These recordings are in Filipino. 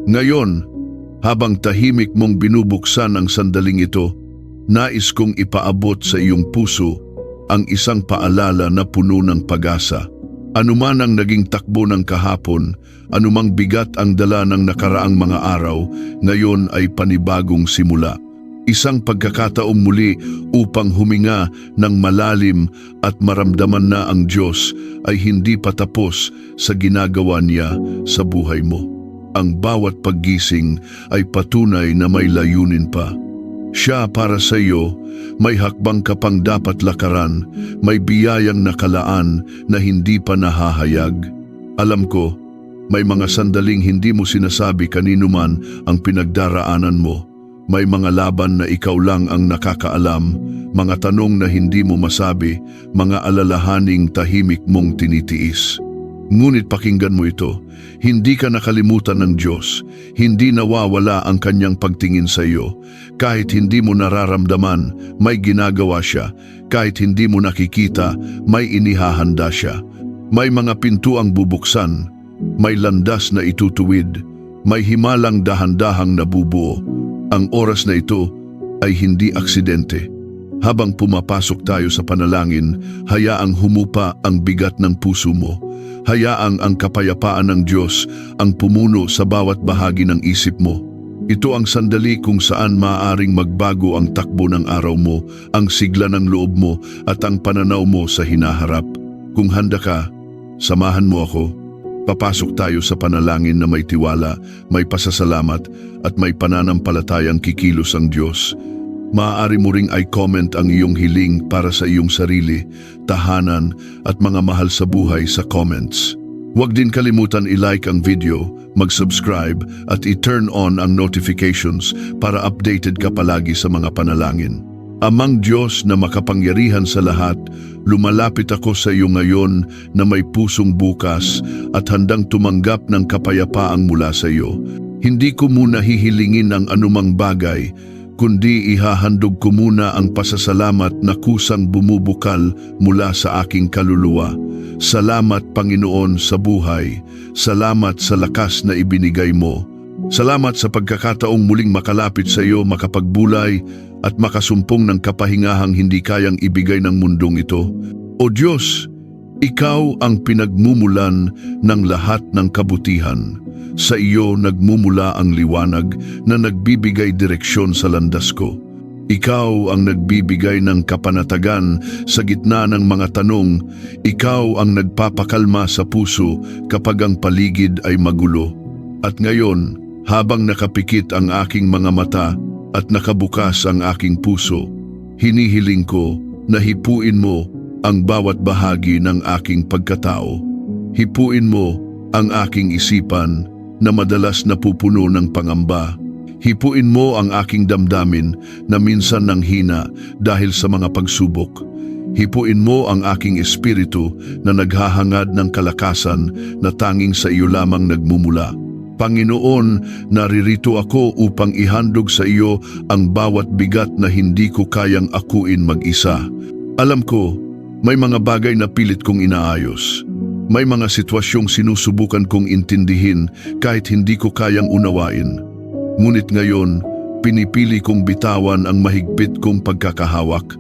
Ngayon, habang tahimik mong binubuksan ang sandaling ito, nais kong ipaabot sa iyong puso ang isang paalala na puno ng pag-asa. Anuman ang naging takbo ng kahapon, anumang bigat ang dala ng nakaraang mga araw, ngayon ay panibagong simula. Isang pagkakataong muli upang huminga ng malalim at maramdaman na ang Diyos ay hindi pa tapos sa ginagawa niya sa buhay mo. Ang bawat paggising ay patunay na may layunin pa. Siya para sa iyo, may hakbang ka pang dapat lakaran, may biyayang nakalaan na hindi pa nahahayag. Alam ko, may mga sandaling hindi mo sinasabi kanino man ang pinagdaraanan mo. May mga laban na ikaw lang ang nakakaalam, mga tanong na hindi mo masabi, mga alalahaning tahimik mong tinitiis. Ngunit pakinggan mo ito, hindi ka nakalimutan ng Diyos, hindi nawawala ang kanyang pagtingin sa iyo. Kahit hindi mo nararamdaman, may ginagawa siya. Kahit hindi mo nakikita, may inihahanda siya. May mga pintuang bubuksan, may landas na itutuwid, may himalang dahan-dahang nabubuo. Ang oras na ito ay hindi aksidente. Habang pumapasok tayo sa panalangin, hayaang humupa ang bigat ng puso mo. Hayaang ang kapayapaan ng Diyos ang pumuno sa bawat bahagi ng isip mo. Ito ang sandali kung saan maaaring magbago ang takbo ng araw mo, ang sigla ng loob mo at ang pananaw mo sa hinaharap. Kung handa ka, samahan mo ako. Papasok tayo sa panalangin na may tiwala, may pasasalamat at may pananampalatayang kikilos ang Diyos. Maaari mo ring i-comment ang iyong hiling para sa iyong sarili, tahanan at mga mahal sa buhay sa comments. Huwag din kalimutan i-like ang video, mag-subscribe at i-turn on ang notifications para updated ka palagi sa mga panalangin. Amang Diyos na makapangyarihan sa lahat, lumalapit ako sa iyo ngayon na may pusong bukas at handang tumanggap ng kapayapaang mula sa iyo. Hindi ko muna hihilingin ang anumang bagay, kundi ihahandog ko muna ang pasasalamat na kusang bumubukal mula sa aking kaluluwa. Salamat Panginoon sa buhay, salamat sa lakas na ibinigay mo. Salamat sa pagkakataong muling makalapit sa iyo, makapagbulay at makasumpong ng kapahingahang hindi kayang ibigay ng mundong ito. O Diyos, Ikaw ang pinagmumulan ng lahat ng kabutihan. Sa iyo nagmumula ang liwanag na nagbibigay direksyon sa landas ko. Ikaw ang nagbibigay ng kapanatagan sa gitna ng mga tanong. Ikaw ang nagpapakalma sa puso kapag ang paligid ay magulo. At ngayon, habang nakapikit ang aking mga mata at nakabukas ang aking puso, hinihiling ko na hipuin mo ang bawat bahagi ng aking pagkatao. Hipuin mo ang aking isipan na madalas napupuno ng pangamba. Hipuin mo ang aking damdamin na minsan nanghina dahil sa mga pagsubok. Hipuin mo ang aking espiritu na naghahangad ng kalakasan na tanging sa iyo lamang nagmumula. Panginoon, naririto ako upang ihandog sa iyo ang bawat bigat na hindi ko kayang akuin mag-isa. Alam ko, may mga bagay na pilit kong inaayos. May mga sitwasyong sinusubukan kong intindihin kahit hindi ko kayang unawain. Ngunit ngayon, pinipili kong bitawan ang mahigpit kong pagkakahawak.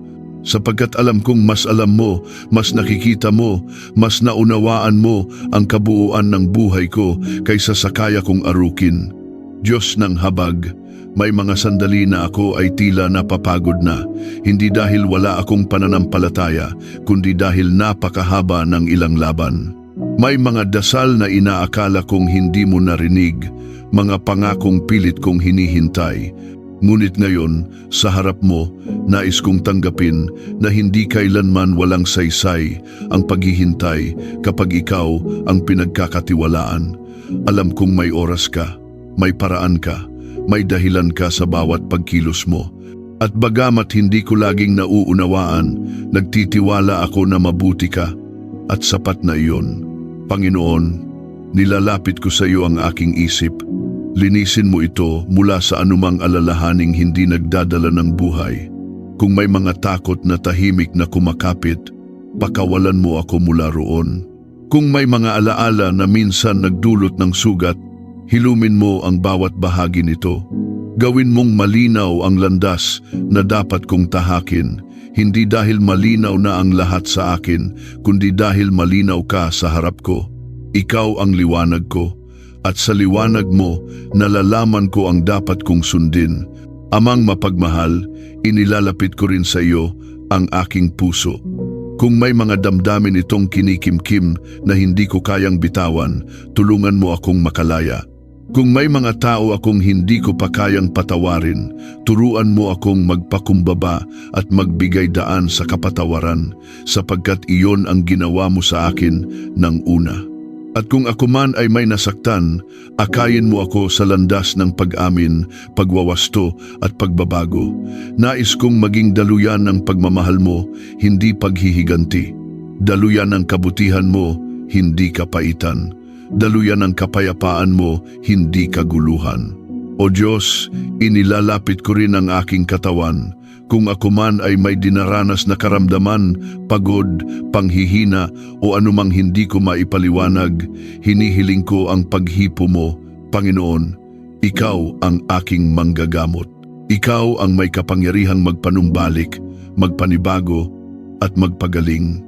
Sapagkat alam kong mas alam mo, mas nakikita mo, mas naunawaan mo ang kabuuan ng buhay ko kaysa sa kaya kong arukin. Diyos ng habag, may mga sandali na ako ay tila napapagod na, hindi dahil wala akong pananampalataya, kundi dahil napakahaba ng ilang laban. May mga dasal na inaakala kong hindi mo narinig, mga pangakong pilit kong hinihintay. Ngunit ngayon, sa harap mo, nais kong tanggapin na hindi kailanman walang saysay ang paghihintay kapag ikaw ang pinagkakatiwalaan. Alam kong may oras ka, may paraan ka, may dahilan ka sa bawat pagkilos mo. At bagamat hindi ko laging nauunawaan, nagtitiwala ako na mabuti ka at sapat na iyon. Panginoon, nilalapit ko sa iyo ang aking isip. Linisin mo ito mula sa anumang alalahaning hindi nagdadala ng buhay. Kung may mga takot na tahimik na kumakapit, pakawalan mo ako mula roon. Kung may mga alaala na minsan nagdulot ng sugat, Hilumin mo ang bawat bahagi nito. Gawin mong malinaw ang landas na dapat kong tahakin, hindi dahil malinaw na ang lahat sa akin, kundi dahil malinaw ka sa harap ko. Ikaw ang liwanag ko, at sa liwanag mo, nalalaman ko ang dapat kong sundin. Amang mapagmahal, inilalapit ko rin sa iyo ang aking puso. Kung may mga damdamin itong kinikimkim na hindi ko kayang bitawan, tulungan mo akong makalaya. Kung may mga tao akong hindi ko pa kayang patawarin, turuan mo akong magpakumbaba at magbigay daan sa kapatawaran, sapagkat iyon ang ginawa mo sa akin ng una. At kung ako man ay may nasaktan, akayin mo ako sa landas ng pag-amin, pagwawasto at pagbabago. Nais kong maging daluyan ng pagmamahal mo, hindi paghihiganti. Daluyan ng kabutihan mo, hindi kapaitan. Daluyan ng kapayapaan mo, hindi kaguluhan. O Diyos, inilalapit ko rin ang aking katawan. Kung ako man ay may dinaranas na karamdaman, pagod, panghihina o anumang hindi ko maipaliwanag, hinihiling ko ang paghipo mo, Panginoon. Ikaw ang aking manggagamot. Ikaw ang may kapangyarihang magpanumbalik, magpanibago at magpagaling.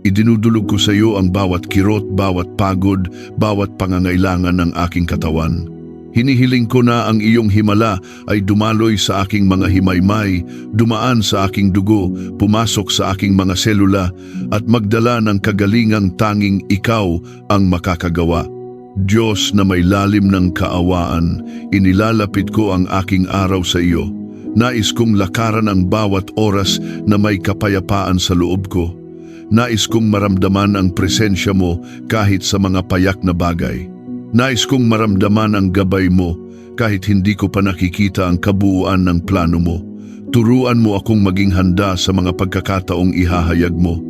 Idinudulog ko sa iyo ang bawat kirot, bawat pagod, bawat pangangailangan ng aking katawan. Hinihiling ko na ang iyong himala ay dumaloy sa aking mga himaymay, dumaan sa aking dugo, pumasok sa aking mga selula at magdala ng kagalingang tanging ikaw ang makakagawa. Diyos na may lalim ng kaawaan, inilalapit ko ang aking araw sa iyo. Nais kong lakaran ang bawat oras na may kapayapaan sa loob ko. Nais kong maramdaman ang presensya mo kahit sa mga payak na bagay. Nais kong maramdaman ang gabay mo kahit hindi ko pa nakikita ang kabuuan ng plano mo. Turuan mo akong maging handa sa mga pagkakataong ihahayag mo.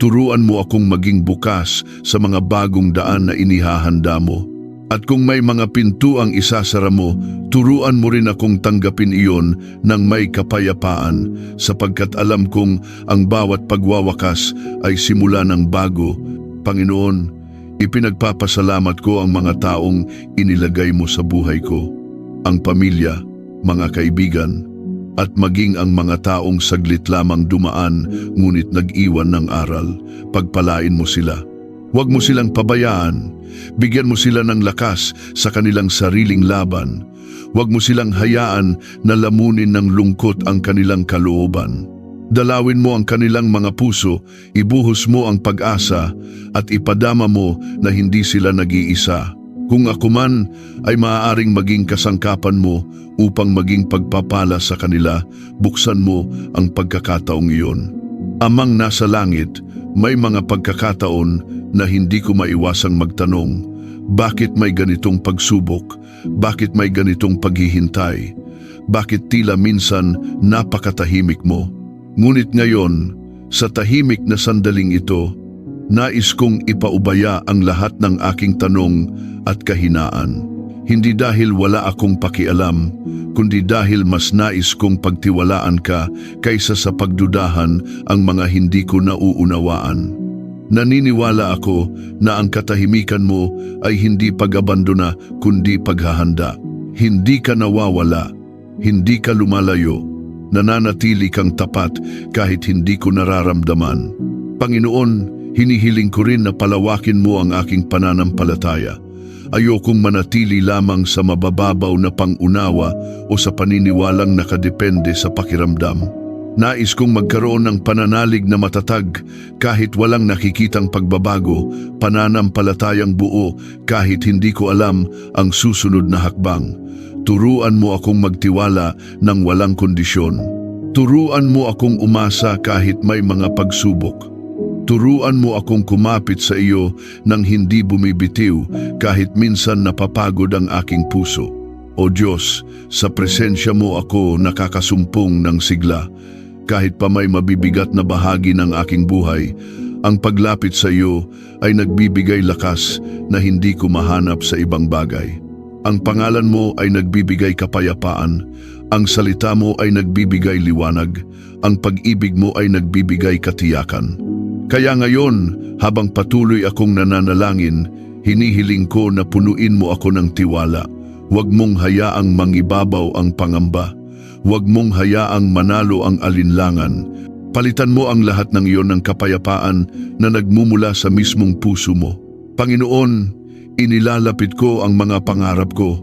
Turuan mo akong maging bukas sa mga bagong daan na inihahanda mo. At kung may mga pintuang isasara mo, turuan mo rin akong tanggapin iyon ng may kapayapaan, sapagkat alam kong ang bawat pagwawakas ay simula ng bago. Panginoon, ipinagpapasalamat ko ang mga taong inilagay mo sa buhay ko, ang pamilya, mga kaibigan, at maging ang mga taong saglit lamang dumaan ngunit nag-iwan ng aral. Pagpalain mo sila. Huwag mo silang pabayaan. Bigyan mo sila ng lakas sa kanilang sariling laban. Huwag mo silang hayaan na lamunin ng lungkot ang kanilang kalooban. Dalawin mo ang kanilang mga puso, ibuhos mo ang pag-asa at ipadama mo na hindi sila nag-iisa. Kung ako man ay maaaring maging kasangkapan mo upang maging pagpapala sa kanila, buksan mo ang pagkakataong iyon. Amang nasa langit, may mga pagkakataon na hindi ko maiwasang magtanong, bakit may ganitong pagsubok? Bakit may ganitong paghihintay? Bakit tila minsan napakatahimik mo? Ngunit ngayon, sa tahimik na sandaling ito, nais kong ipaubaya ang lahat ng aking tanong at kahinaan. Hindi dahil wala akong pakialam, kundi dahil mas nais kong pagtiwalaan ka kaysa sa pagdudahan ang mga hindi ko nauunawaan. Naniniwala ako na ang katahimikan mo ay hindi pag-abandona kundi paghahanda. Hindi ka nawawala, hindi ka lumalayo, nananatili kang tapat kahit hindi ko nararamdaman. Panginoon, hinihiling ko rin na palawakin mo ang aking pananampalataya. Ayokong manatili lamang sa mabababaw na pangunawa o sa paniniwalang nakadepende sa pakiramdam. Nais kong magkaroon ng pananalig na matatag kahit walang nakikitang pagbabago, pananampalatayang buo kahit hindi ko alam ang susunod na hakbang. Turuan mo akong magtiwala ng walang kondisyon. Turuan mo akong umasa kahit may mga pagsubok. Turuan mo akong kumapit sa iyo nang hindi bumibitiw kahit minsan napapagod ang aking puso. O Diyos, sa presensya mo ako nakakasumpong ng sigla. Kahit pa may mabibigat na bahagi ng aking buhay, ang paglapit sa iyo ay nagbibigay lakas na hindi ko mahanap sa ibang bagay. Ang pangalan mo ay nagbibigay kapayapaan, ang salita mo ay nagbibigay liwanag, ang pag-ibig mo ay nagbibigay katiyakan. Kaya ngayon, habang patuloy akong nananalangin, hinihiling ko na punuin mo ako ng tiwala. Huwag mong hayaang mangibabaw ang pangamba. Huwag mong hayaang manalo ang alinlangan. Palitan mo ang lahat ng iyon ng kapayapaan na nagmumula sa mismong puso mo. Panginoon, inilalapit ko ang mga pangarap ko.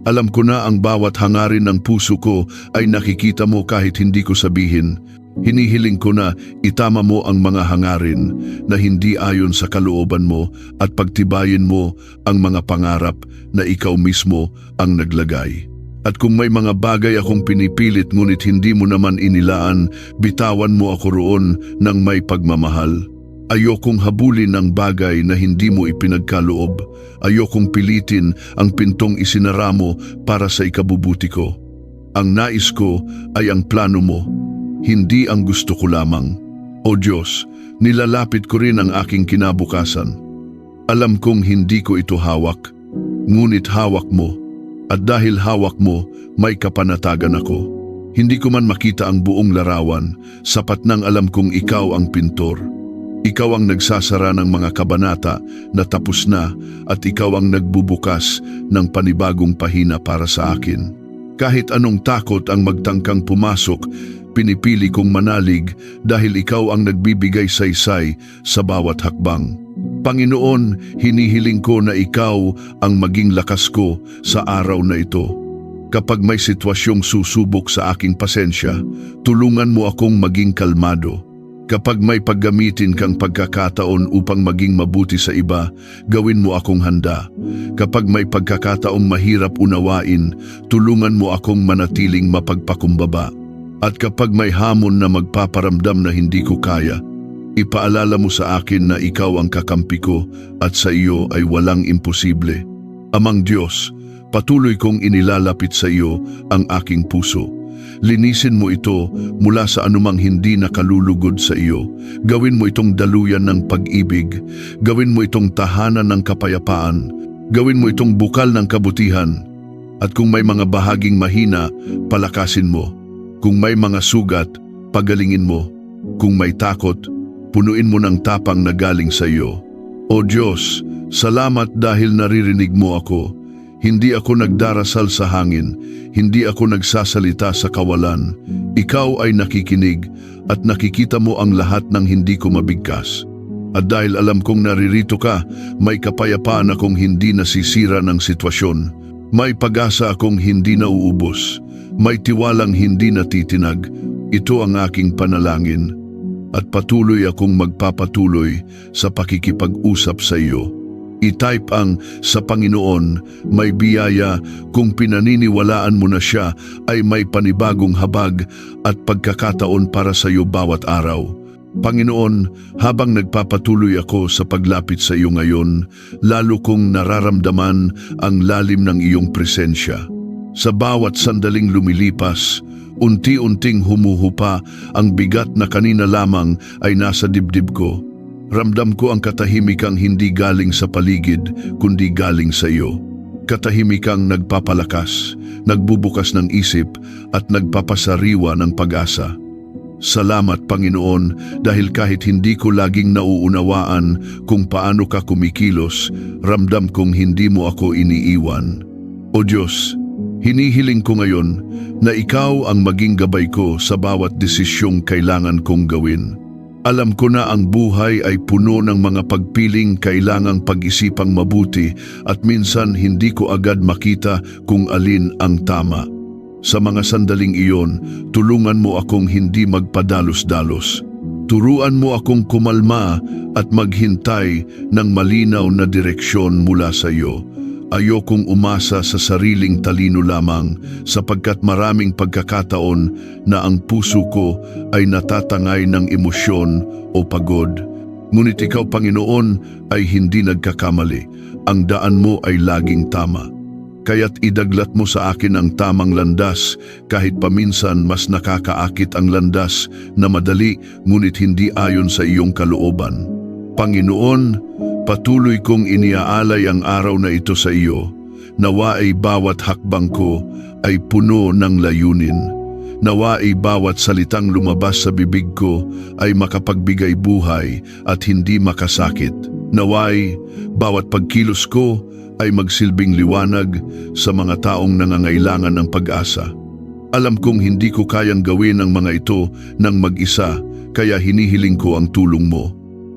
Alam ko na ang bawat hangarin ng puso ko ay nakikita mo kahit hindi ko sabihin. Hinihiling ko na itama mo ang mga hangarin na hindi ayon sa kalooban mo at pagtibayin mo ang mga pangarap na ikaw mismo ang naglagay. At kung may mga bagay akong pinipilit ngunit hindi mo naman inilaan, bitawan mo ako roon ng may pagmamahal. Ayokong habulin ang bagay na hindi mo ipinagkaloob. Ayokong pilitin ang pintong isinara mo para sa ikabubuti ko. Ang nais ko ay ang plano mo, hindi ang gusto ko lamang. O Diyos, nilalapit ko rin ang aking kinabukasan. Alam kong hindi ko ito hawak, ngunit hawak mo. At dahil hawak mo, may kapanatagan ako. Hindi ko man makita ang buong larawan, sapat nang alam kong ikaw ang pintor. Ikaw ang nagsasara ng mga kabanata na tapos na at ikaw ang nagbubukas ng panibagong pahina para sa akin. Kahit anong takot ang magtangkang pumasok, pinipili kong manalig dahil ikaw ang nagbibigay saysay sa bawat hakbang. Panginoon, hinihiling ko na ikaw ang maging lakas ko sa araw na ito. Kapag may sitwasyong susubok sa aking pasensya, tulungan mo akong maging kalmado. Kapag may paggamitin kang pagkakataon upang maging mabuti sa iba, gawin mo akong handa. Kapag may pagkakataong mahirap unawain, tulungan mo akong manatiling mapagpakumbaba. At kapag may hamon na magpaparamdam na hindi ko kaya, ipaalala mo sa akin na ikaw ang kakampi ko at sa iyo ay walang imposible. Amang Diyos, patuloy kong inilalapit sa iyo ang aking puso. Linisin mo ito mula sa anumang hindi nakalulugod sa iyo. Gawin mo itong daluyan ng pag-ibig. Gawin mo itong tahanan ng kapayapaan. Gawin mo itong bukal ng kabutihan. At kung may mga bahaging mahina, palakasin mo. Kung may mga sugat, pagalingin mo. Kung may takot, punuin mo ng tapang na galing sa iyo. O Diyos, salamat dahil naririnig mo ako. Hindi ako nagdarasal sa hangin, hindi ako nagsasalita sa kawalan. Ikaw ay nakikinig at nakikita mo ang lahat ng hindi ko mabigkas. At dahil alam kong naririto ka, may kapayapaan akong hindi nasisira ng sitwasyon. May pag-asa akong hindi nauubos. May tiwalang hindi natitinag. Ito ang aking panalangin. At patuloy akong magpapatuloy sa pakikipag-usap sa iyo. I-type ang sa Panginoon, may biyaya kung pinaniniwalaan mo na siya ay may panibagong habag at pagkakataon para sa iyo bawat araw. Panginoon, habang nagpapatuloy ako sa paglapit sa iyo ngayon, lalo kong nararamdaman ang lalim ng iyong presensya. Sa bawat sandaling lumilipas, unti-unting humuhupa ang bigat na kanina lamang ay nasa dibdib ko. Ramdam ko ang katahimikang hindi galing sa paligid, kundi galing sa iyo. Katahimikang nagpapalakas, nagbubukas ng isip at nagpapasariwa ng pag-asa. Salamat Panginoon dahil kahit hindi ko laging nauunawaan kung paano ka kumikilos, ramdam kong hindi mo ako iniiwan. O Diyos, hinihiling ko ngayon na ikaw ang maging gabay ko sa bawat desisyong kailangan kong gawin. Alam ko na ang buhay ay puno ng mga pagpiling kailangang pag-isipang mabuti at minsan hindi ko agad makita kung alin ang tama. Sa mga sandaling iyon, tulungan mo akong hindi magpadalos-dalos. Turuan mo akong kumalma at maghintay ng malinaw na direksyon mula sa iyo. Ayokong umasa sa sariling talino lamang sapagkat maraming pagkakataon na ang puso ko ay natatangay ng emosyon o pagod. Ngunit ikaw, Panginoon, ay hindi nagkakamali. Ang daan mo ay laging tama. Kaya't idaglat mo sa akin ang tamang landas kahit paminsan mas nakakaakit ang landas na madali ngunit hindi ayon sa iyong kalooban. Panginoon, patuloy kong iniaalay ang araw na ito sa iyo. Nawa ay bawat hakbang ko ay puno ng layunin. Nawai bawat salitang lumabas sa bibig ko ay makapagbigay buhay at hindi makasakit. Nawai bawat pagkilos ko ay magsilbing liwanag sa mga taong nangangailangan ng pag-asa. Alam kong hindi ko kayang gawin ang mga ito ng mag-isa, kaya hinihiling ko ang tulong mo.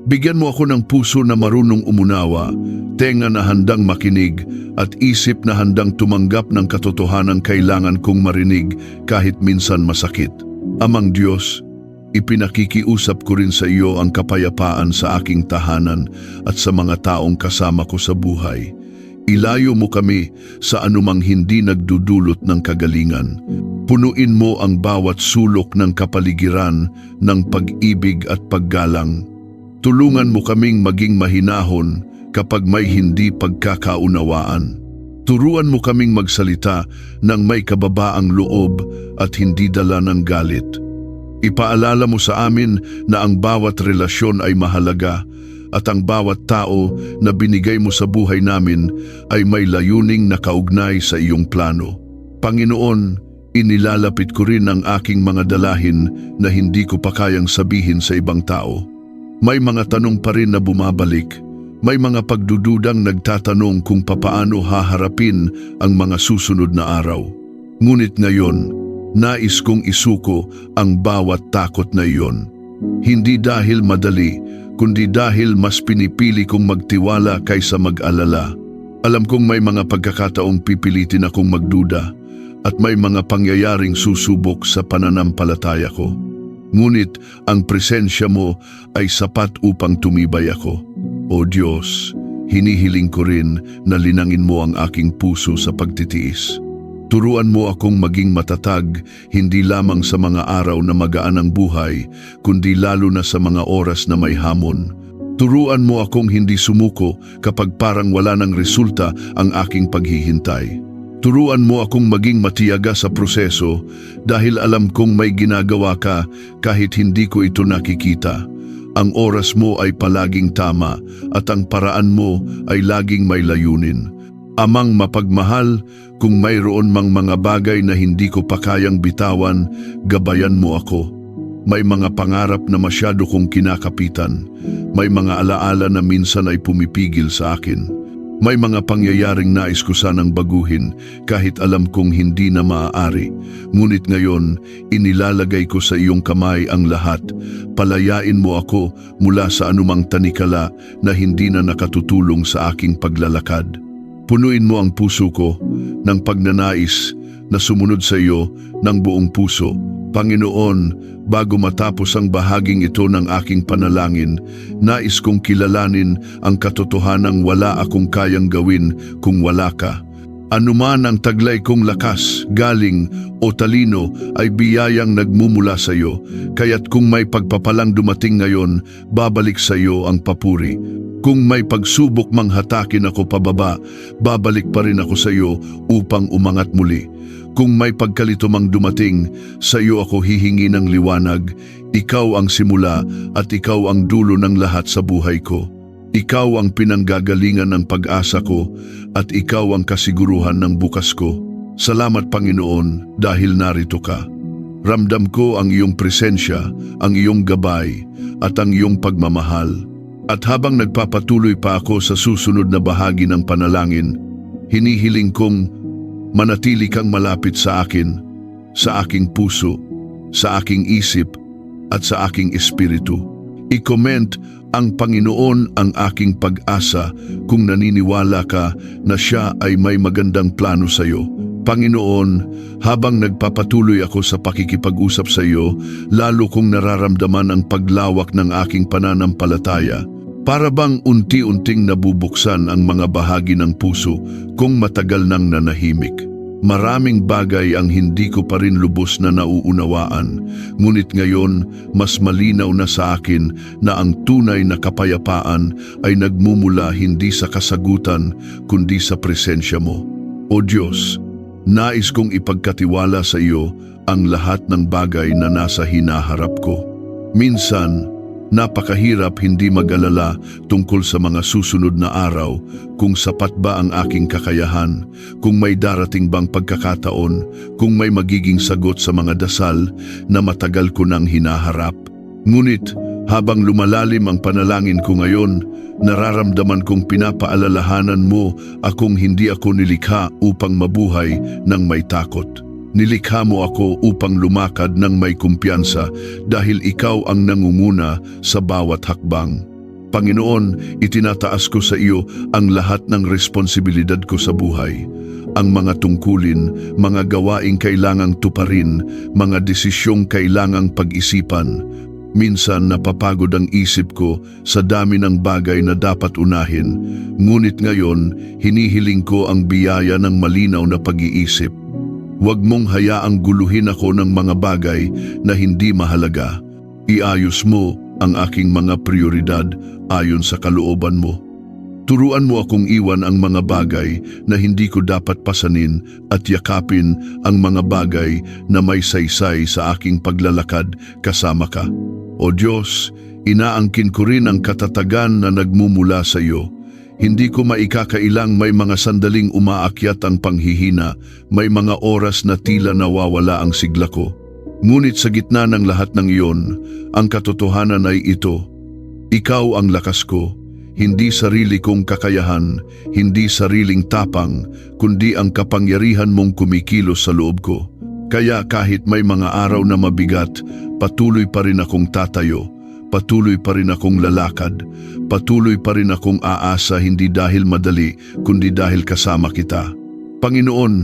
Bigyan mo ako ng puso na marunong umunawa, tenga na handang makinig at isip na handang tumanggap ng katotohanang kailangan kong marinig kahit minsan masakit. Amang Diyos, ipinakikiusap ko rin sa iyo ang kapayapaan sa aking tahanan at sa mga taong kasama ko sa buhay. Ilayo mo kami sa anumang hindi nagdudulot ng kagalingan. Punuin mo ang bawat sulok ng kapaligiran ng pag-ibig at paggalang. Tulungan mo kaming maging mahinahon kapag may hindi pagkakaunawaan. Turuan mo kaming magsalita ng may kababaang loob at hindi dala ng galit. Ipaalala mo sa amin na ang bawat relasyon ay mahalaga at ang bawat tao na binigay mo sa buhay namin ay may layuning nakaugnay sa iyong plano. Panginoon, inilalapit ko rin ang aking mga dalahin na hindi ko pa kayang sabihin sa ibang tao. May mga tanong pa rin na bumabalik. May mga pagdududang nagtatanong kung papaano haharapin ang mga susunod na araw. Ngunit ngayon, nais kong isuko ang bawat takot na iyon. Hindi dahil madali, kundi dahil mas pinipili kong magtiwala kaysa mag-alala. Alam kong may mga pagkakataong pipilitin akong magduda at may mga pangyayaring susubok sa pananampalataya ko. Ngunit ang presensya mo ay sapat upang tumibay ako. O Diyos, hinihiling ko rin na linangin mo ang aking puso sa pagtitiis. Turuan mo akong maging matatag, hindi lamang sa mga araw na magaan ang buhay, kundi lalo na sa mga oras na may hamon. Turuan mo akong hindi sumuko kapag parang wala ng resulta ang aking paghihintay. Turuan mo akong maging matiyaga sa proseso dahil alam kong may ginagawa ka kahit hindi ko ito nakikita. Ang oras mo ay palaging tama at ang paraan mo ay laging may layunin. Amang mapagmahal, kung mayroon mang mga bagay na hindi ko pa kayang bitawan, gabayan mo ako. May mga pangarap na masyado kong kinakapitan. May mga alaala na minsan ay pumipigil sa akin. May mga pangyayaring nais ko sanang baguhin kahit alam kong hindi na maaari. Ngunit ngayon, inilalagay ko sa iyong kamay ang lahat. Palayain mo ako mula sa anumang tanikala na hindi na nakatutulong sa aking paglalakad. Punuin mo ang puso ko ng pagnanais na sumunod sa iyo ng buong puso. Panginoon, bago matapos ang bahaging ito ng aking panalangin, nais kong kilalanin ang katotohanang wala akong kayang gawin kung wala ka. Anuman ang taglay kong lakas, galing o talino ay biyayang nagmumula sa iyo, kaya't kung may pagpapalang dumating ngayon, babalik sa iyo ang papuri. Kung may pagsubok mang hatakin ako pababa, babalik pa rin ako sa iyo upang umangat muli. Kung may pagkalito mang dumating, sa iyo ako hihingi ng liwanag. Ikaw ang simula at ikaw ang dulo ng lahat sa buhay ko. Ikaw ang pinanggagalingan ng pag-asa ko at ikaw ang kasiguruhan ng bukas ko. Salamat Panginoon dahil narito ka. Ramdam ko ang iyong presensya, ang iyong gabay at ang iyong pagmamahal. At habang nagpapatuloy pa ako sa susunod na bahagi ng panalangin, hinihiling kong manatili kang malapit sa akin, sa aking puso, sa aking isip, at sa aking espiritu. I-comment ang Panginoon ang aking pag-asa kung naniniwala ka na siya ay may magandang plano sa iyo. Panginoon, habang nagpapatuloy ako sa pakikipag-usap sa iyo, lalo kong nararamdaman ang paglawak ng aking pananampalataya. Para bang unti-unting nabubuksan ang mga bahagi ng puso kung matagal nang nanahimik. Maraming bagay ang hindi ko pa rin lubos na nauunawaan, ngunit ngayon mas malinaw na sa akin na ang tunay na kapayapaan ay nagmumula hindi sa kasagutan kundi sa presensya mo. O Diyos, nais kong ipagkatiwala sa iyo ang lahat ng bagay na nasa hinaharap ko. Minsan, Napakahirap hindi mag-alala tungkol sa mga susunod na araw, kung sapat ba ang aking kakayahan, kung may darating bang pagkakataon, kung may magiging sagot sa mga dasal na matagal ko nang hinaharap. Ngunit habang lumalalim ang panalangin ko ngayon, nararamdaman kong pinapaalalahanan mo akong hindi ako nilikha upang mabuhay ng may takot. Nilikha mo ako upang lumakad ng may kumpiyansa dahil ikaw ang nangunguna sa bawat hakbang. Panginoon, itinataas ko sa iyo ang lahat ng responsibilidad ko sa buhay. Ang mga tungkulin, mga gawaing kailangang tuparin, mga desisyong kailangang pag-isipan. Minsan napapagod ang isip ko sa dami ng bagay na dapat unahin, ngunit ngayon hinihiling ko ang biyaya ng malinaw na pag-iisip. Huwag mong hayaang guluhin ako ng mga bagay na hindi mahalaga. Iayos mo ang aking mga prioridad ayon sa kalooban mo. Turuan mo akong iwan ang mga bagay na hindi ko dapat pasanin at yakapin ang mga bagay na may saysay sa aking paglalakad kasama ka. O Diyos, inaangkin ko rin ang katatagan na nagmumula sa iyo. Hindi ko maikakailang may mga sandaling umaakyat ang panghihina, may mga oras na tila nawawala ang sigla ko. Ngunit sa gitna ng lahat ng iyon, ang katotohanan ay ito. Ikaw ang lakas ko, hindi sarili kong kakayahan, hindi sariling tapang, kundi ang kapangyarihan mong kumikilos sa loob ko. Kaya kahit may mga araw na mabigat, patuloy pa rin akong tatayo. Patuloy pa rin akong lalakad, patuloy pa rin akong aasa hindi dahil madali, kundi dahil kasama kita. Panginoon,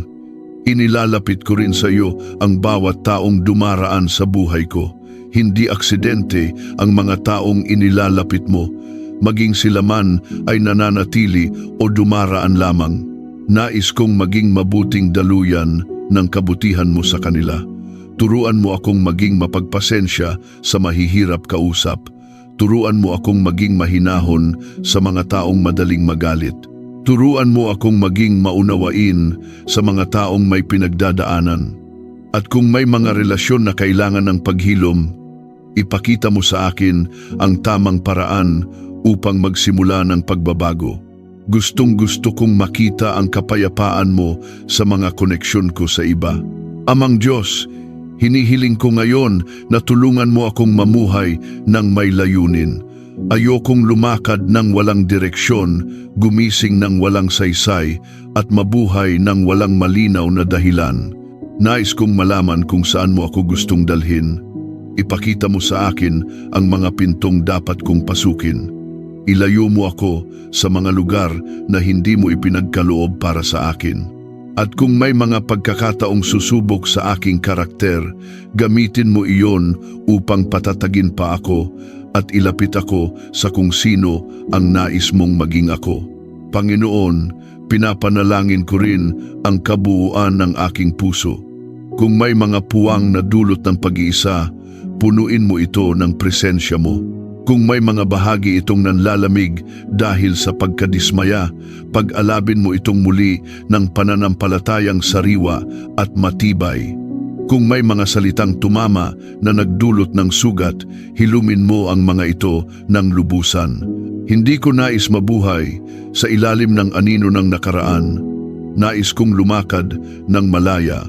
inilalapit ko rin sa iyo ang bawat taong dumaraan sa buhay ko. Hindi aksidente ang mga taong inilalapit mo, maging sila man ay nananatili o dumaraan lamang. Nais kong maging mabuting daluyan ng kabutihan mo sa kanila. Turuan mo akong maging mapagpasensya sa mahihirap kausap. Turuan mo akong maging mahinahon sa mga taong madaling magalit. Turuan mo akong maging maunawain sa mga taong may pinagdadaanan. At kung may mga relasyon na kailangan ng paghilom, ipakita mo sa akin ang tamang paraan upang magsimula ng pagbabago. Gustong-gusto kong makita ang kapayapaan mo sa mga koneksyon ko sa iba. Amang Diyos, hinihiling ko ngayon na tulungan mo akong mamuhay ng may layunin. Ayokong lumakad ng walang direksyon, gumising ng walang saysay, at mabuhay ng walang malinaw na dahilan. Nais kong malaman kung saan mo ako gustong dalhin. Ipakita mo sa akin ang mga pintong dapat kong pasukin. Ilayo mo ako sa mga lugar na hindi mo ipinagkaloob para sa akin. At kung may mga pagkakataong susubok sa aking karakter, gamitin mo iyon upang patatagin pa ako at ilapit ako sa kung sino ang nais mong maging ako. Panginoon, pinapanalangin ko rin ang kabuuan ng aking puso. Kung may mga puwang na dulot ng pag-iisa, punuin mo ito ng presensya mo. Kung may mga bahagi itong nanlalamig dahil sa pagkadismaya, pag-alabin mo itong muli ng pananampalatayang sariwa at matibay. Kung may mga salitang tumama na nagdulot ng sugat, hilumin mo ang mga ito ng lubusan. Hindi ko nais mabuhay sa ilalim ng anino ng nakaraan. Nais kong lumakad ng malaya,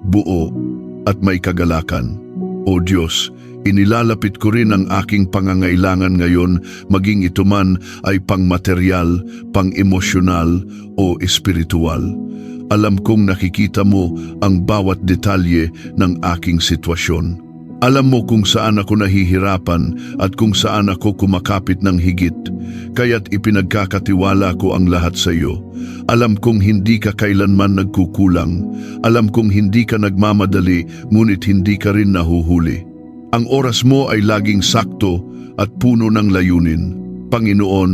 buo at may kagalakan. O Diyos, inilalapit ko rin ang aking pangangailangan ngayon, maging ito man ay pang-material, pang-emosyonal o espiritual. Alam kong nakikita mo ang bawat detalye ng aking sitwasyon. Alam mo kung saan ako nahihirapan at kung saan ako kumakapit ng higit, kaya't ipinagkakatiwala ko ang lahat sa iyo. Alam kong hindi ka kailanman nagkukulang. Alam kong hindi ka nagmamadali, ngunit hindi ka rin nahuhuli. Ang oras mo ay laging sakto at puno ng layunin. Panginoon,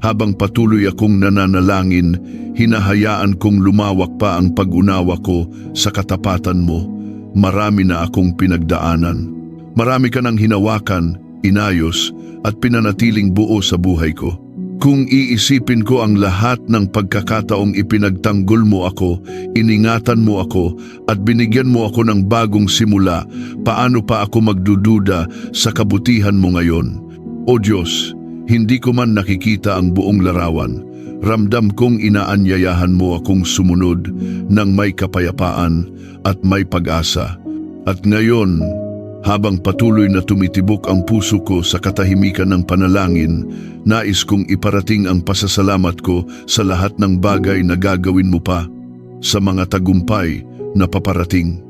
habang patuloy akong nananalangin, hinahayaan kong lumawak pa ang pag-unawa ko sa katapatan mo. Marami na akong pinagdaanan. Marami ka nang hinawakan, inayos, at pinanatiling buo sa buhay ko. Kung iisipin ko ang lahat ng pagkakataong ipinagtanggol mo ako, iningatan mo ako, at binigyan mo ako ng bagong simula, paano pa ako magdududa sa kabutihan mo ngayon? O Diyos, hindi ko man nakikita ang buong larawan. Ramdam kong inaanyayahan mo akong sumunod ng may kapayapaan at may pag-asa. At ngayon, habang patuloy na tumitibok ang puso ko sa katahimikan ng panalangin, nais kong iparating ang pasasalamat ko sa lahat ng bagay na gagawin mo pa, sa mga tagumpay na paparating,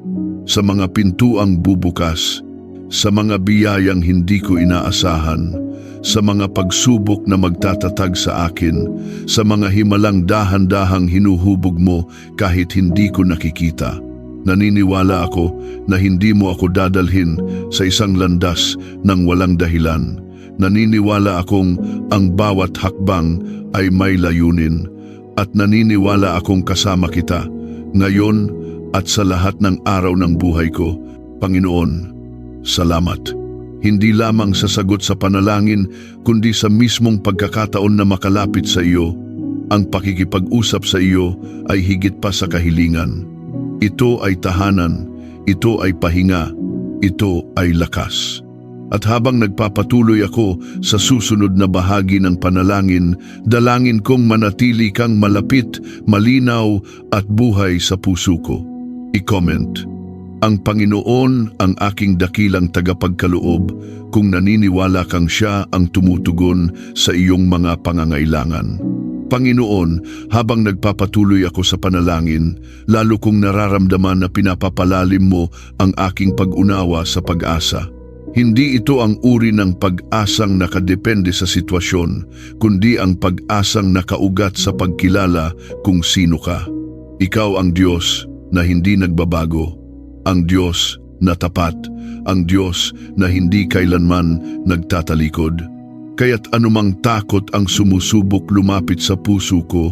sa mga pintuang bubukas, sa mga biyayang hindi ko inaasahan, sa mga pagsubok na magtatatag sa akin, sa mga himalang dahan-dahang hinuhubog mo kahit hindi ko nakikita. Naniniwala ako na hindi mo ako dadalhin sa isang landas ng walang dahilan. Naniniwala akong ang bawat hakbang ay may layunin at naniniwala akong kasama kita ngayon at sa lahat ng araw ng buhay ko. Panginoon, salamat. Hindi lamang sa sagot sa panalangin, kundi sa mismong pagkakataon na makalapit sa iyo. Ang pakikipag-usap sa iyo ay higit pa sa kahilingan. Ito ay tahanan, ito ay pahinga, ito ay lakas. At habang nagpapatuloy ako sa susunod na bahagi ng panalangin, dalangin kong manatili kang malapit, malinaw at buhay sa puso ko. I-comment, ang Panginoon ang aking dakilang tagapagkaloob kung naniniwala kang siya ang tumutugon sa iyong mga pangangailangan. Panginoon, habang nagpapatuloy ako sa panalangin, lalo kong nararamdaman na pinapapalalim mo ang aking pag-unawa sa pag-asa. Hindi ito ang uri ng pag-asang nakadepende sa sitwasyon, kundi ang pag-asang nakaugat sa pagkilala kung sino ka. Ikaw ang Diyos na hindi nagbabago. Ang Diyos na tapat, ang Diyos na hindi kailanman nagtatalikod. Kaya't anumang takot ang sumusubok lumapit sa puso ko,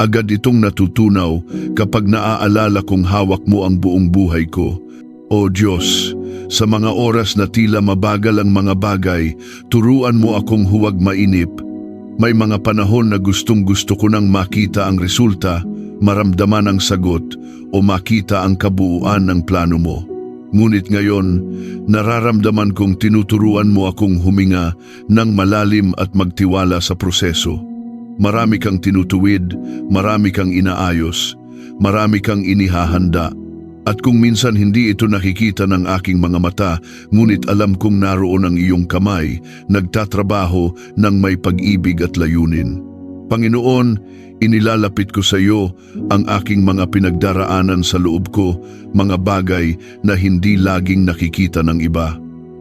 agad itong natutunaw kapag naaalala kong hawak mo ang buong buhay ko. O Diyos, sa mga oras na tila mabagal ang mga bagay, turuan mo akong huwag mainip. May mga panahon na gustong-gusto ko nang makita ang resulta, maramdaman ang sagot, o makita ang kabuuan ng plano mo. Ngunit ngayon, nararamdaman kong tinuturuan mo akong huminga ng malalim at magtiwala sa proseso. Marami kang tinutuwid, marami kang inaayos, marami kang inihahanda. At kung minsan hindi ito nakikita ng aking mga mata, ngunit alam kong naroon ang iyong kamay, nagtatrabaho ng may pag-ibig at layunin. Panginoon, inilalapit ko sa iyo ang aking mga pinagdaraanan sa loob ko, mga bagay na hindi laging nakikita ng iba.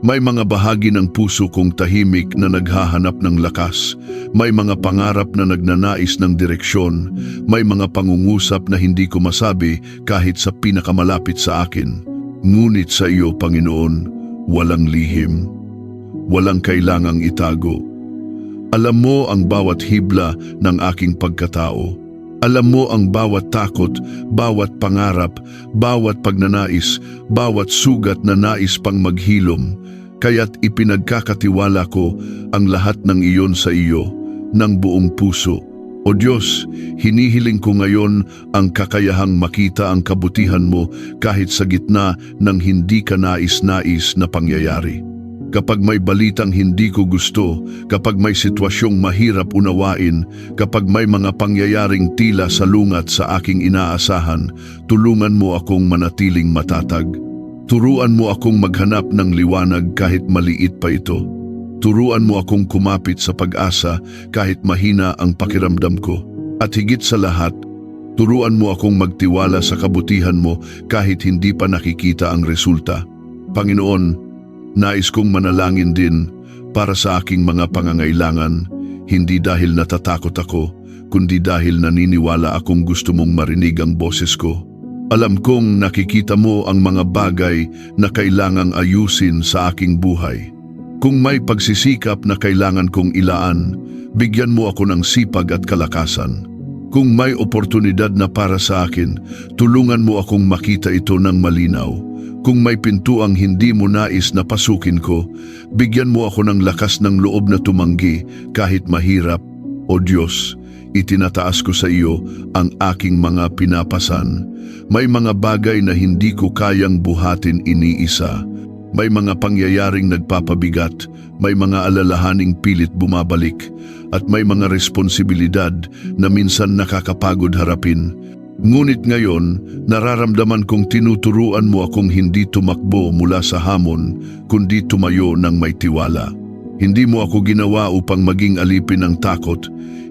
May mga bahagi ng puso kong tahimik na naghahanap ng lakas. May mga pangarap na nagnanais ng direksyon. May mga pangungusap na hindi ko masabi kahit sa pinakamalapit sa akin. Ngunit sa iyo, Panginoon, walang lihim. Walang kailangang itago. Alam mo ang bawat hibla ng aking pagkatao. Alam mo ang bawat takot, bawat pangarap, bawat pagnanais, bawat sugat na nais pang maghilom. Kaya't ipinagkakatiwala ko ang lahat ng iyon sa iyo, ng buong puso. O Diyos, hinihiling ko ngayon ang kakayahang makita ang kabutihan mo kahit sa gitna ng hindi ka nais-nais na pangyayari. Kapag may balitang hindi ko gusto, kapag may sitwasyong mahirap unawain, kapag may mga pangyayaring tila salungat sa aking inaasahan, tulungan mo akong manatiling matatag. Turuan mo akong maghanap ng liwanag kahit maliit pa ito. Turuan mo akong kumapit sa pag-asa kahit mahina ang pakiramdam ko. At higit sa lahat, turuan mo akong magtiwala sa kabutihan mo kahit hindi pa nakikita ang resulta. Panginoon, nais kong manalangin din para sa aking mga pangangailangan, hindi dahil natatakot ako, kundi dahil naniniwala akong gusto mong marinig ang boses ko. Alam kong nakikita mo ang mga bagay na kailangang ayusin sa aking buhay. Kung may pagsisikap na kailangan kong ilaan, bigyan mo ako ng sipag at kalakasan. Kung may oportunidad na para sa akin, tulungan mo akong makita ito ng malinaw. Kung may pintuang hindi mo nais na pasukin ko, bigyan mo ako ng lakas ng loob na tumanggi kahit mahirap. O Diyos, itinataas ko sa iyo ang aking mga pinapasan. May mga bagay na hindi ko kayang buhatin iniisa. May mga pangyayaring nagpapabigat, may mga alalahaning pilit bumabalik, at may mga responsibilidad na minsan nakakapagod harapin. Ngunit ngayon, nararamdaman kong tinuturuan mo akong hindi tumakbo mula sa hamon, kundi tumayo ng may tiwala. Hindi mo ako ginawa upang maging alipin ng takot.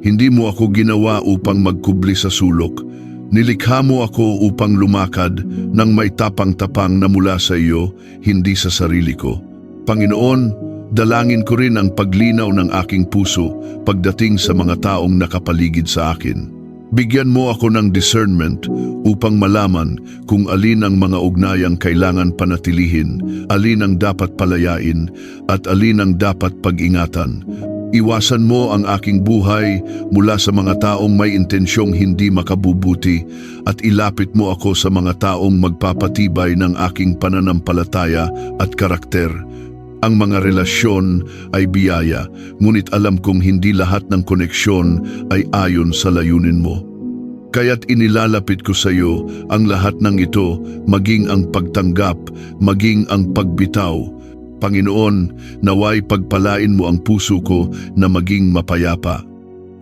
Hindi mo ako ginawa upang magkubli sa sulok. Nilikha mo ako upang lumakad ng may tapang-tapang na mula sa iyo, hindi sa sarili ko. Panginoon, dalangin ko rin ang paglinaw ng aking puso pagdating sa mga taong nakapaligid sa akin. Bigyan mo ako ng discernment upang malaman kung alin ang mga ugnayang kailangan panatilihin, alin ang dapat palayain, at alin ang dapat pag-ingatan. Iwasan mo ang aking buhay mula sa mga taong may intensyong hindi makabubuti at ilapit mo ako sa mga taong magpapatibay ng aking pananampalataya at karakter. Ang mga relasyon ay biyaya, ngunit alam kong hindi lahat ng koneksyon ay ayon sa layunin mo. Kaya't inilalapit ko sa iyo ang lahat ng ito, maging ang pagtanggap, maging ang pagbitaw. Panginoon, naway pagpalain mo ang puso ko na maging mapayapa.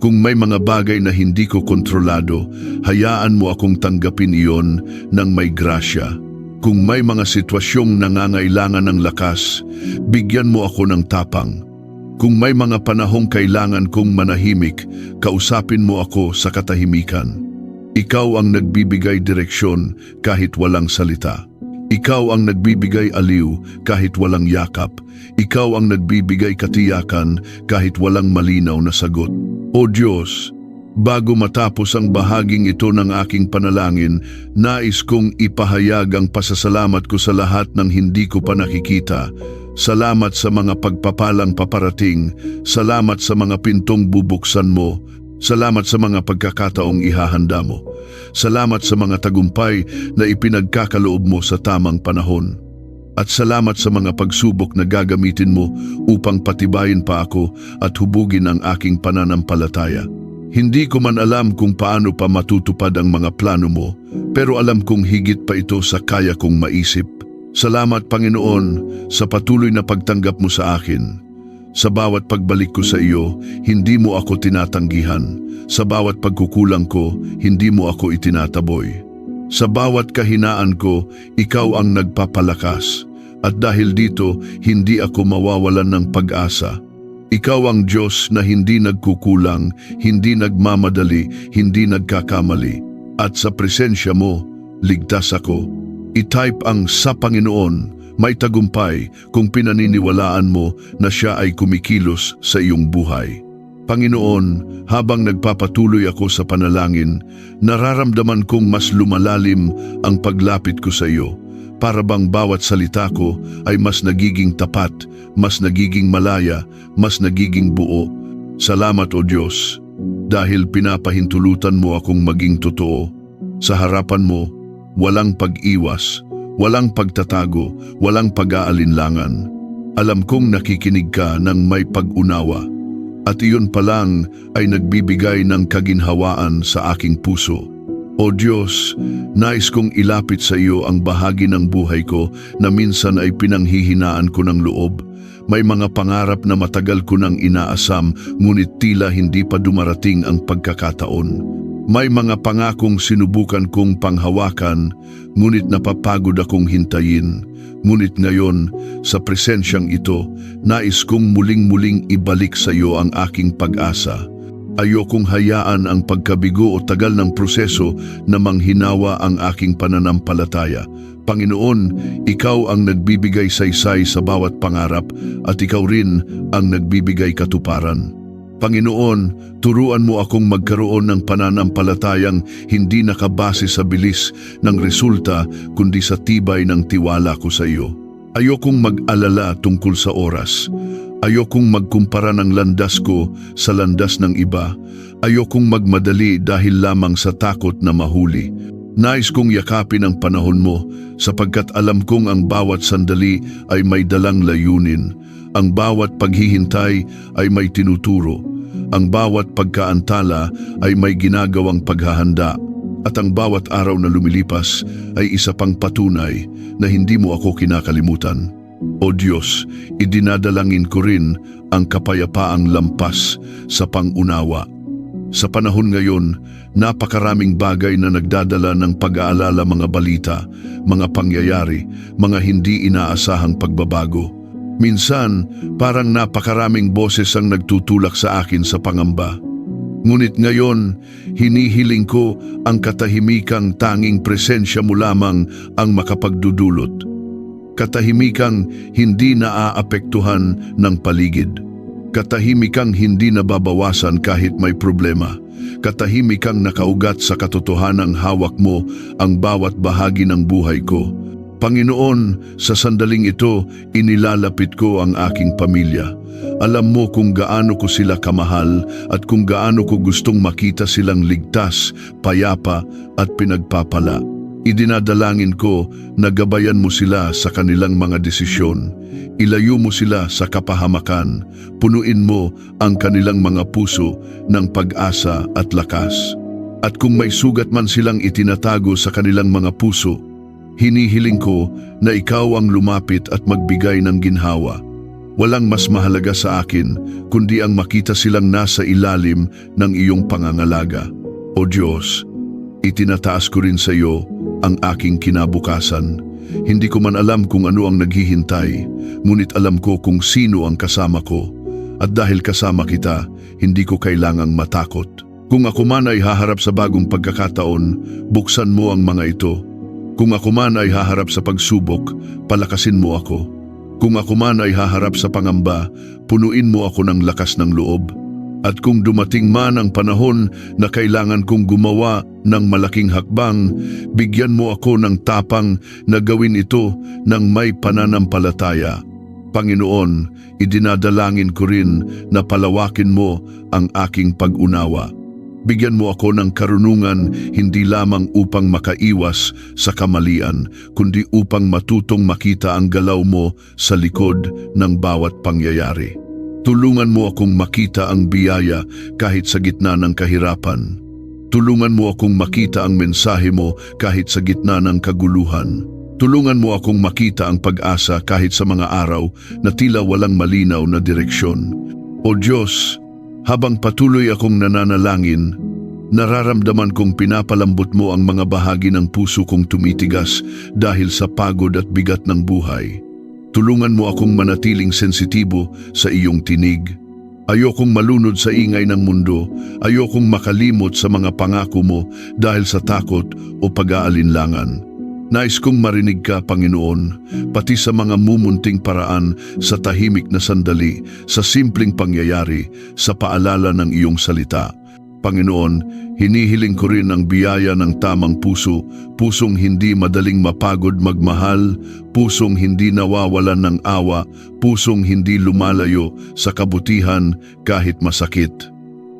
Kung may mga bagay na hindi ko kontrolado, hayaan mo akong tanggapin iyon ng may grasya. Kung may mga sitwasyong nangangailangan ng lakas, bigyan mo ako ng tapang. Kung may mga panahong kailangan kong manahimik, kausapin mo ako sa katahimikan. Ikaw ang nagbibigay direksyon kahit walang salita. Ikaw ang nagbibigay aliw kahit walang yakap. Ikaw ang nagbibigay katiyakan kahit walang malinaw na sagot. O Diyos, bago matapos ang bahaging ito ng aking panalangin, nais kong ipahayag ang pasasalamat ko sa lahat ng hindi ko pa nakikita. Salamat sa mga pagpapalang paparating. Salamat sa mga pintong bubuksan mo. Salamat sa mga pagkakataong ihahanda mo. Salamat sa mga tagumpay na ipinagkakaloob mo sa tamang panahon. At salamat sa mga pagsubok na gagamitin mo upang patibayin pa ako at hubugin ang aking pananampalataya. Hindi ko man alam kung paano pa matutupad ang mga plano mo, pero alam kong higit pa ito sa kaya kong maisip. Salamat, Panginoon, sa patuloy na pagtanggap mo sa akin. Sa bawat pagbalik ko sa iyo, hindi mo ako tinatanggihan. Sa bawat pagkukulang ko, hindi mo ako itinataboy. Sa bawat kahinaan ko, ikaw ang nagpapalakas. At dahil dito, hindi ako mawawalan ng pag-asa. Ikaw ang Diyos na hindi nagkukulang, hindi nagmamadali, hindi nagkakamali. At sa presensya mo, ligtas ako. I-type ang sa Panginoon, may tagumpay kung pinaniniwalaan mo na siya ay kumikilos sa iyong buhay. Panginoon, habang nagpapatuloy ako sa panalangin, nararamdaman kong mas lumalalim ang paglapit ko sa iyo. Para bang bawat salita ko ay mas nagiging tapat, mas nagiging malaya, mas nagiging buo. Salamat o Diyos, dahil pinapahintulutan mo akong maging totoo. Sa harapan mo, walang pag-iwas, walang pagtatago, walang pag-aalinlangan. Alam kong nakikinig ka ng may pag-unawa. At iyon pa lang ay nagbibigay ng kaginhawaan sa aking puso. O Diyos, nais kong ilapit sa iyo ang bahagi ng buhay ko na minsan ay pinanghihinaan ko ng loob. May mga pangarap na matagal ko nang inaasam, ngunit tila hindi pa dumarating ang pagkakataon. May mga pangakong sinubukan kong panghawakan, ngunit napapagod akong hintayin. Ngunit ngayon, sa presensyang ito, nais kong muling-muling ibalik sa iyo ang aking pag-asa. Ayokong hayaan ang pagkabigo o tagal ng proseso na manghinawa ang aking pananampalataya. Panginoon, ikaw ang nagbibigay saysay sa bawat pangarap at ikaw rin ang nagbibigay katuparan. Panginoon, turuan mo akong magkaroon ng pananampalatayang hindi nakabase sa bilis ng resulta kundi sa tibay ng tiwala ko sa iyo. Ayokong mag-alala tungkol sa oras. Ayokong magkumpara ng landas ko sa landas ng iba. Ayokong magmadali dahil lamang sa takot na mahuli. Nais kong yakapin ang panahon mo sapagkat alam kong ang bawat sandali ay may dalang layunin. Ang bawat paghihintay ay may tinuturo. Ang bawat pagkaantala ay may ginagawang paghahanda. At ang bawat araw na lumilipas ay isa pang patunay na hindi mo ako kinakalimutan. O Diyos, idinadalangin ko rin ang kapayapaang lampas sa pangunawa. Sa panahon ngayon, napakaraming bagay na nagdadala ng pag-aalala, mga balita, mga pangyayari, mga hindi inaasahang pagbabago. Minsan, parang napakaraming boses ang nagtutulak sa akin sa pangamba. Ngunit ngayon, hinihiling ko ang katahimikang tanging presensya mo lamang ang makapagdudulot. Katahimikang hindi naaapektuhan ng paligid. Katahimikang hindi nababawasan kahit may problema. Katahimikang nakaugat sa katotohanang hawak mo ang bawat bahagi ng buhay ko. Panginoon, sa sandaling ito, inilalapit ko ang aking pamilya. Alam mo kung gaano ko sila kamahal at kung gaano ko gustong makita silang ligtas, payapa at pinagpapala. Idinadalangin ko na gabayan mo sila sa kanilang mga desisyon. Ilayo mo sila sa kapahamakan. Punuin mo ang kanilang mga puso ng pag-asa at lakas. At kung may sugat man silang itinatago sa kanilang mga puso, hinihiling ko na ikaw ang lumapit at magbigay ng ginhawa. Walang mas mahalaga sa akin kundi ang makita silang nasa ilalim ng iyong pangangalaga. O Diyos, itinataas ko rin sa iyo ang aking kinabukasan. Hindi ko man alam kung ano ang naghihintay, ngunit alam ko kung sino ang kasama ko. At dahil kasama kita, hindi ko kailangang matakot. Kung ako man ay haharap sa bagong pagkakataon, buksan mo ang mga ito. Kung ako man ay haharap sa pagsubok, palakasin mo ako. Kung ako man ay haharap sa pangamba, punuin mo ako ng lakas ng loob. At kung dumating man ang panahon na kailangan kong gumawa ng malaking hakbang, bigyan mo ako ng tapang na gawin ito ng may pananampalataya. Panginoon, idinadalangin ko rin na palawakin mo ang aking pag-unawa. Bigyan mo ako ng karunungan hindi lamang upang makaiwas sa kamalian, kundi upang matutong makita ang galaw mo sa likod ng bawat pangyayari. Tulungan mo akong makita ang biyaya kahit sa gitna ng kahirapan. Tulungan mo akong makita ang mensahe mo kahit sa gitna ng kaguluhan. Tulungan mo akong makita ang pag-asa kahit sa mga araw na tila walang malinaw na direksyon. O Diyos, habang patuloy akong nananalangin, nararamdaman kong pinapalambot mo ang mga bahagi ng puso kong tumitigas dahil sa pagod at bigat ng buhay. Tulungan mo akong manatiling sensitibo sa iyong tinig. Ayokong malunod sa ingay ng mundo. Ayokong makalimot sa mga pangako mo dahil sa takot o pag-aalinlangan. Nais kong marinig ka, Panginoon, pati sa mga mumunting paraan, sa tahimik na sandali, sa simpleng pangyayari, sa paalala ng iyong salita. Panginoon, hinihiling ko rin ang biyaya ng tamang puso, pusong hindi madaling mapagod magmahal, pusong hindi nawawalan ng awa, pusong hindi lumalayo sa kabutihan kahit masakit.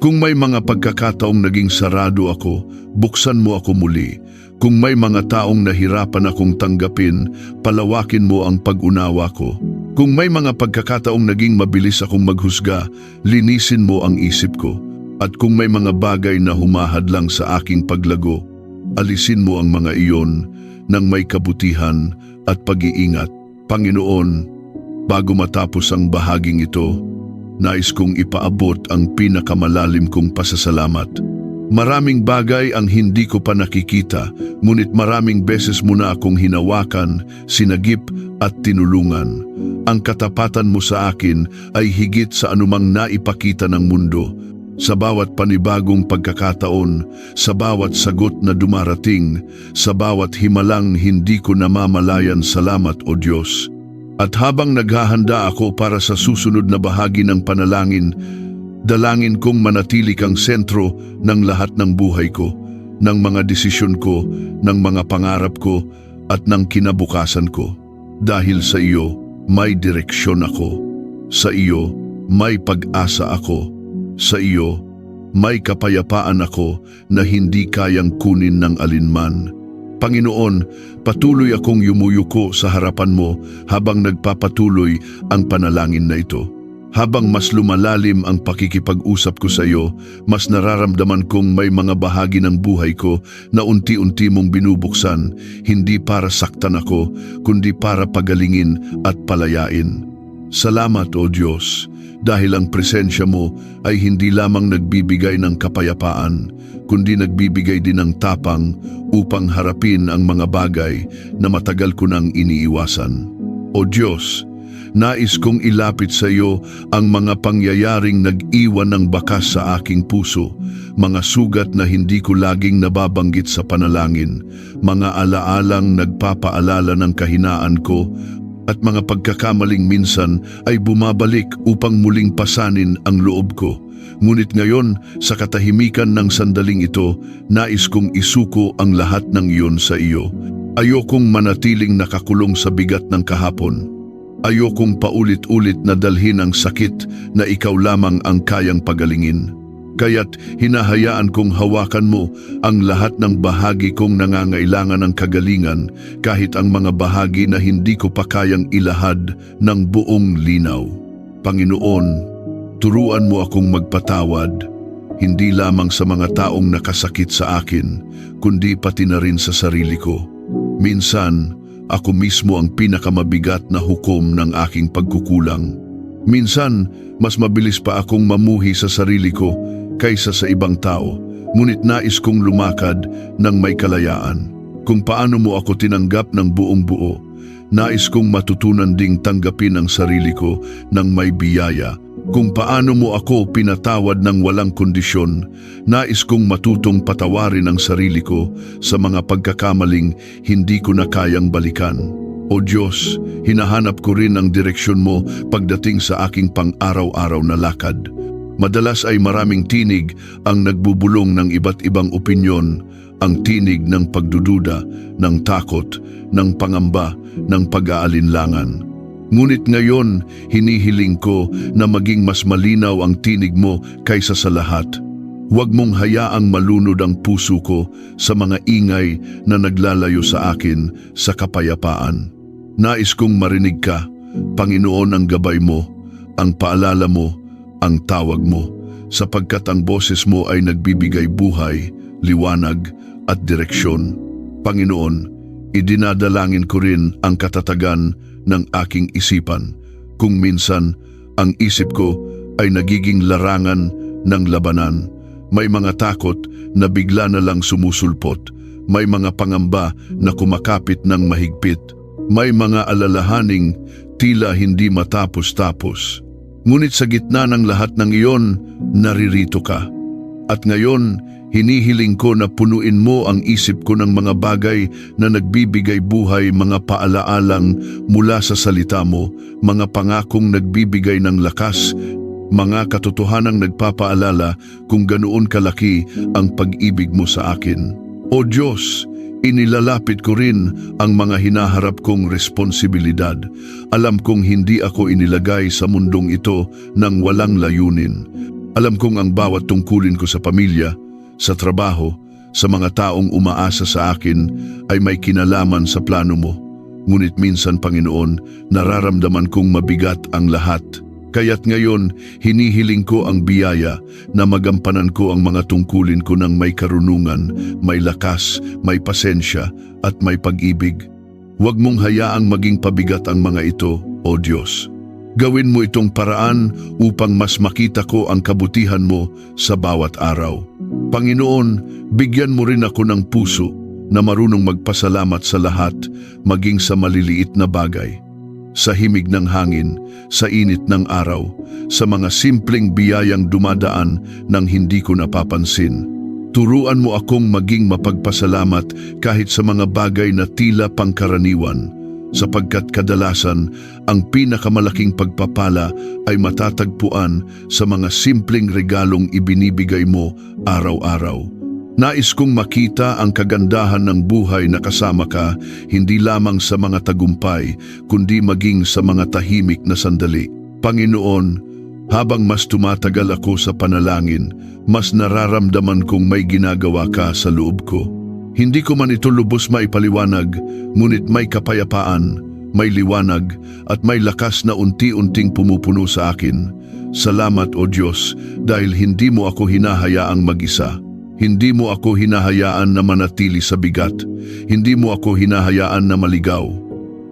Kung may mga pagkakataong naging sarado ako, buksan mo ako muli. Kung may mga taong nahirapan akong tanggapin, palawakin mo ang pag-unawa ko. Kung may mga pagkakataong naging mabilis akong maghusga, linisin mo ang isip ko. At kung may mga bagay na humahadlang sa aking paglago, alisin mo ang mga iyon ng may kabutihan at pag-iingat. Panginoon, bago matapos ang bahaging ito, nais kong ipaabot ang pinakamalalim kong pasasalamat. Maraming bagay ang hindi ko pa nakikita, ngunit maraming beses mo na akong hinawakan, sinagip at tinulungan. Ang katapatan mo sa akin ay higit sa anumang naipakita ng mundo. Sa bawat panibagong pagkakataon, sa bawat sagot na dumarating, sa bawat himalang hindi ko namamalayan, salamat o Diyos. At habang naghahanda ako para sa susunod na bahagi ng panalangin, dalangin kong manatili kang sentro ng lahat ng buhay ko, ng mga desisyon ko, ng mga pangarap ko, at ng kinabukasan ko. Dahil sa iyo, may direksyon ako. Sa iyo, may pag-asa ako. Sa iyo, may kapayapaan ako na hindi kayang kunin ng alinman. Panginoon, patuloy akong yumuyuko sa harapan mo habang nagpapatuloy ang panalangin na ito. Habang mas lumalalim ang pakikipag-usap ko sa iyo, mas nararamdaman kong may mga bahagi ng buhay ko na unti-unti mong binubuksan, hindi para saktan ako, kundi para pagalingin at palayain. Salamat, O Diyos, dahil ang presensya mo ay hindi lamang nagbibigay ng kapayapaan, kundi nagbibigay din ng tapang upang harapin ang mga bagay na matagal ko nang iniiwasan. O Diyos, nais kong ilapit sa iyo ang mga pangyayaring nag-iwan ng bakas sa aking puso, mga sugat na hindi ko laging nababanggit sa panalangin, mga alaalang nagpapaalala ng kahinaan ko, at mga pagkakamaling minsan ay bumabalik upang muling pasanin ang loob ko. Ngunit ngayon, sa katahimikan ng sandaling ito, nais kong isuko ang lahat ng iyon sa iyo. Ayokong manatiling nakakulong sa bigat ng kahapon. Ayokong paulit-ulit na dalhin ang sakit na ikaw lamang ang kayang pagalingin. Kaya't hinahayaan kong hawakan mo ang lahat ng bahagi kong nangangailangan ng kagalingan, kahit ang mga bahagi na hindi ko pa kayang ilahad ng buong linaw. Panginoon, turuan mo akong magpatawad, hindi lamang sa mga taong nakasakit sa akin, kundi pati na rin sa sarili ko. Minsan, ako mismo ang pinakamabigat na hukom ng aking pagkukulang. Minsan, mas mabilis pa akong mamuhi sa sarili ko kaysa sa ibang tao, ngunit nais kong lumakad ng may kalayaan. Kung paano mo ako tinanggap ng buong buo, nais kong matutunan ding tanggapin ang sarili ko ng may biyaya. Kung paano mo ako pinatawad ng walang kondisyon, nais kong matutong patawarin ang sarili ko sa mga pagkakamaling hindi ko na kayang balikan. O Diyos, hinahanap ko rin ang direksyon mo pagdating sa aking pang-araw-araw na lakad. Madalas ay maraming tinig ang nagbubulong ng iba't ibang opinyon, ang tinig ng pagdududa, ng takot, ng pangamba, ng pag-aalinlangan. Ngunit ngayon, hinihiling ko na maging mas malinaw ang tinig mo kaysa sa lahat. Huwag mong hayaang malunod ang puso ko sa mga ingay na naglalayo sa akin sa kapayapaan. Nais kong marinig ka, Panginoon, ang gabay mo, ang paalala mo, ang tawag mo, sapagkat ang boses mo ay nagbibigay buhay, liwanag at direksyon. Panginoon, idinadalangin ko rin ang katatagan ng aking isipan. Kung minsan, ang isip ko ay nagiging larangan ng labanan. May mga takot na bigla na lang sumusulpot. May mga pangamba na kumakapit ng mahigpit. May mga alalahaning tila hindi matapos-tapos. Ngunit sa gitna ng lahat ng iyon, naririto ka. At ngayon, hinihiling ko na punuin mo ang isip ko ng mga bagay na nagbibigay buhay, mga paalaalang mula sa salita mo, mga pangakong nagbibigay ng lakas, mga katotohanang nagpapaalala kung ganoon kalaki ang pag-ibig mo sa akin. O Diyos, inilalapit ko rin ang mga hinaharap kong responsibilidad. Alam kong hindi ako inilagay sa mundong ito ng walang layunin. Alam kong ang bawat tungkulin ko sa pamilya, sa trabaho, sa mga taong umaasa sa akin ay may kinalaman sa plano mo. Ngunit minsan, Panginoon, nararamdaman kong mabigat ang lahat. Kaya't ngayon, hinihiling ko ang biyaya na magampanan ko ang mga tungkulin ko ng may karunungan, may lakas, may pasensya at may pag-ibig. Huwag mong hayaang maging pabigat ang mga ito, O Diyos. Gawin mo itong paraan upang mas makita ko ang kabutihan mo sa bawat araw. Panginoon, bigyan mo rin ako ng puso na marunong magpasalamat sa lahat, maging sa maliliit na bagay. Sa himig ng hangin, sa init ng araw, sa mga simpleng biyayang dumadaan nang hindi ko napapansin. Turuan mo akong maging mapagpasalamat kahit sa mga bagay na tila pangkaraniwan, sapagkat kadalasan ang pinakamalaking pagpapala ay matatagpuan sa mga simpleng regalong ibinibigay mo araw-araw. Nais kong makita ang kagandahan ng buhay na kasama ka, hindi lamang sa mga tagumpay, kundi maging sa mga tahimik na sandali. Panginoon, habang mas tumatagal ako sa panalangin, mas nararamdaman kong may ginagawa ka sa loob ko. Hindi ko man ito lubos maipaliwanag, ngunit may kapayapaan, may liwanag at may lakas na unti-unting pumupuno sa akin. Salamat o Diyos dahil hindi mo ako hinahayaang mag-isa. Hindi mo ako hinahayaan na manatili sa bigat. Hindi mo ako hinahayaan na maligaw.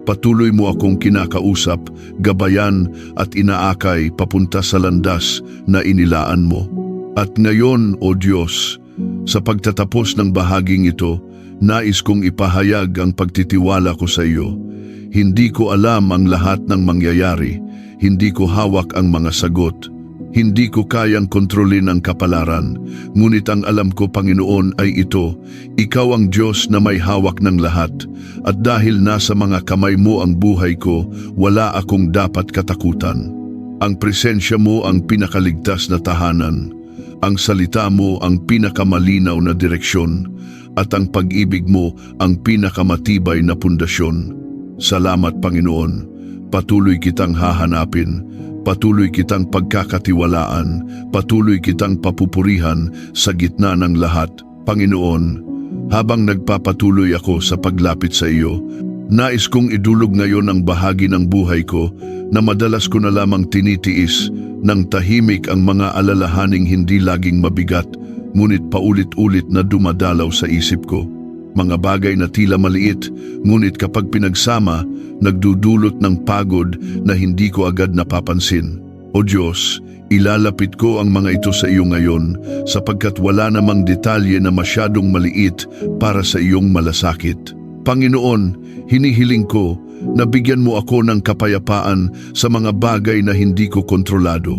Patuloy mo akong kinakausap, gabayan at inaakay papunta sa landas na inilaan mo. At ngayon, O Diyos, sa pagtatapos ng bahaging ito, nais kong ipahayag ang pagtitiwala ko sa iyo. Hindi ko alam ang lahat ng mangyayari. Hindi ko hawak ang mga sagot. Hindi ko kayang kontrolin ang kapalaran. Ngunit ang alam ko, Panginoon, ay ito. Ikaw ang Diyos na may hawak ng lahat. At dahil nasa mga kamay mo ang buhay ko, wala akong dapat katakutan. Ang presensya mo ang pinakaligtas na tahanan. Ang salita mo ang pinakamalinaw na direksyon. At ang pag-ibig mo ang pinakamatibay na pundasyon. Salamat, Panginoon. Patuloy kitang hahanapin. Patuloy kitang pagkakatiwalaan. Patuloy kitang papupurihan sa gitna ng lahat. Panginoon, habang nagpapatuloy ako sa paglapit sa iyo, nais kong idulog ngayon ang bahagi ng buhay ko na madalas ko na lamang tinitiis ng tahimik ang mga alalahaning hindi laging mabigat, ngunit paulit-ulit na dumadalaw sa isip ko. Mga bagay na tila maliit, ngunit kapag pinagsama, nagdudulot ng pagod na hindi ko agad napapansin. O Diyos, ilalapit ko ang mga ito sa iyo ngayon sapagkat wala namang detalye na masyadong maliit para sa iyong malasakit. Panginoon, hinihiling ko na bigyan mo ako ng kapayapaan sa mga bagay na hindi ko kontrolado.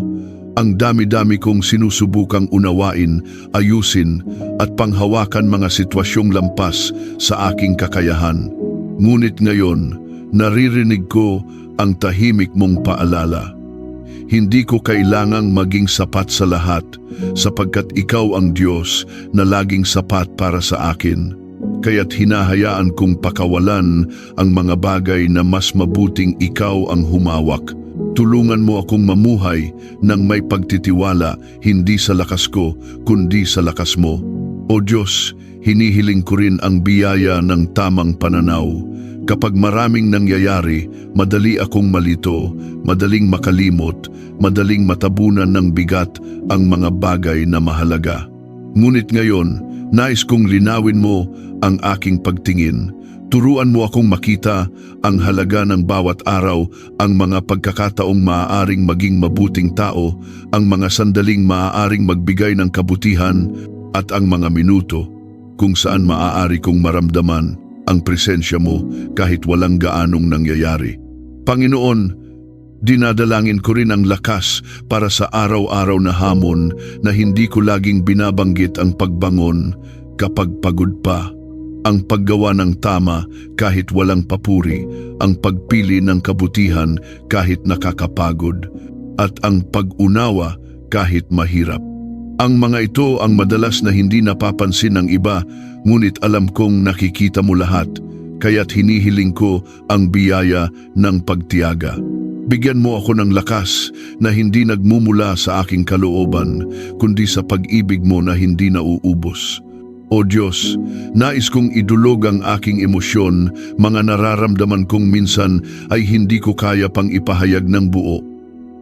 Ang dami-dami kong sinusubukang unawain, ayusin at panghawakan mga sitwasyong lampas sa aking kakayahan. Ngunit ngayon, naririnig ko ang tahimik mong paalala. Hindi ko kailangang maging sapat sa lahat sapagkat ikaw ang Diyos na laging sapat para sa akin. Kaya't hinahayaan kong pakawalan ang mga bagay na mas mabuting ikaw ang humawak. Tulungan mo akong mamuhay ng may pagtitiwala, hindi sa lakas ko, kundi sa lakas mo. O Diyos, hinihiling ko rin ang biyaya ng tamang pananaw. Kapag maraming nangyayari, madali akong malito, madaling makalimot, madaling matabunan ng bigat ang mga bagay na mahalaga. Ngunit ngayon, nais kong linawin mo ang aking pagtingin. Turuan mo akong makita ang halaga ng bawat araw, ang mga pagkakataong maaaring maging mabuting tao, ang mga sandaling maaaring magbigay ng kabutihan, at ang mga minuto kung saan maaari kong maramdaman ang presensya mo kahit walang gaanong nangyayari. Panginoon, dinadalangin ko rin ang lakas para sa araw-araw na hamon na hindi ko laging binabanggit ang pagbangon kapag pagod pa. Ang paggawa ng tama kahit walang papuri, ang pagpili ng kabutihan kahit nakakapagod, at ang pag-unawa kahit mahirap. Ang mga ito ang madalas na hindi napapansin ng iba, ngunit alam kong nakikita mo lahat, kaya't hinihiling ko ang biyaya ng pagtiyaga. Bigyan mo ako ng lakas na hindi nagmumula sa aking kalooban, kundi sa pag-ibig mo na hindi nauubos. O Diyos, nais kong idulog ang aking emosyon, mga nararamdaman kong minsan ay hindi ko kaya pang ipahayag ng buo.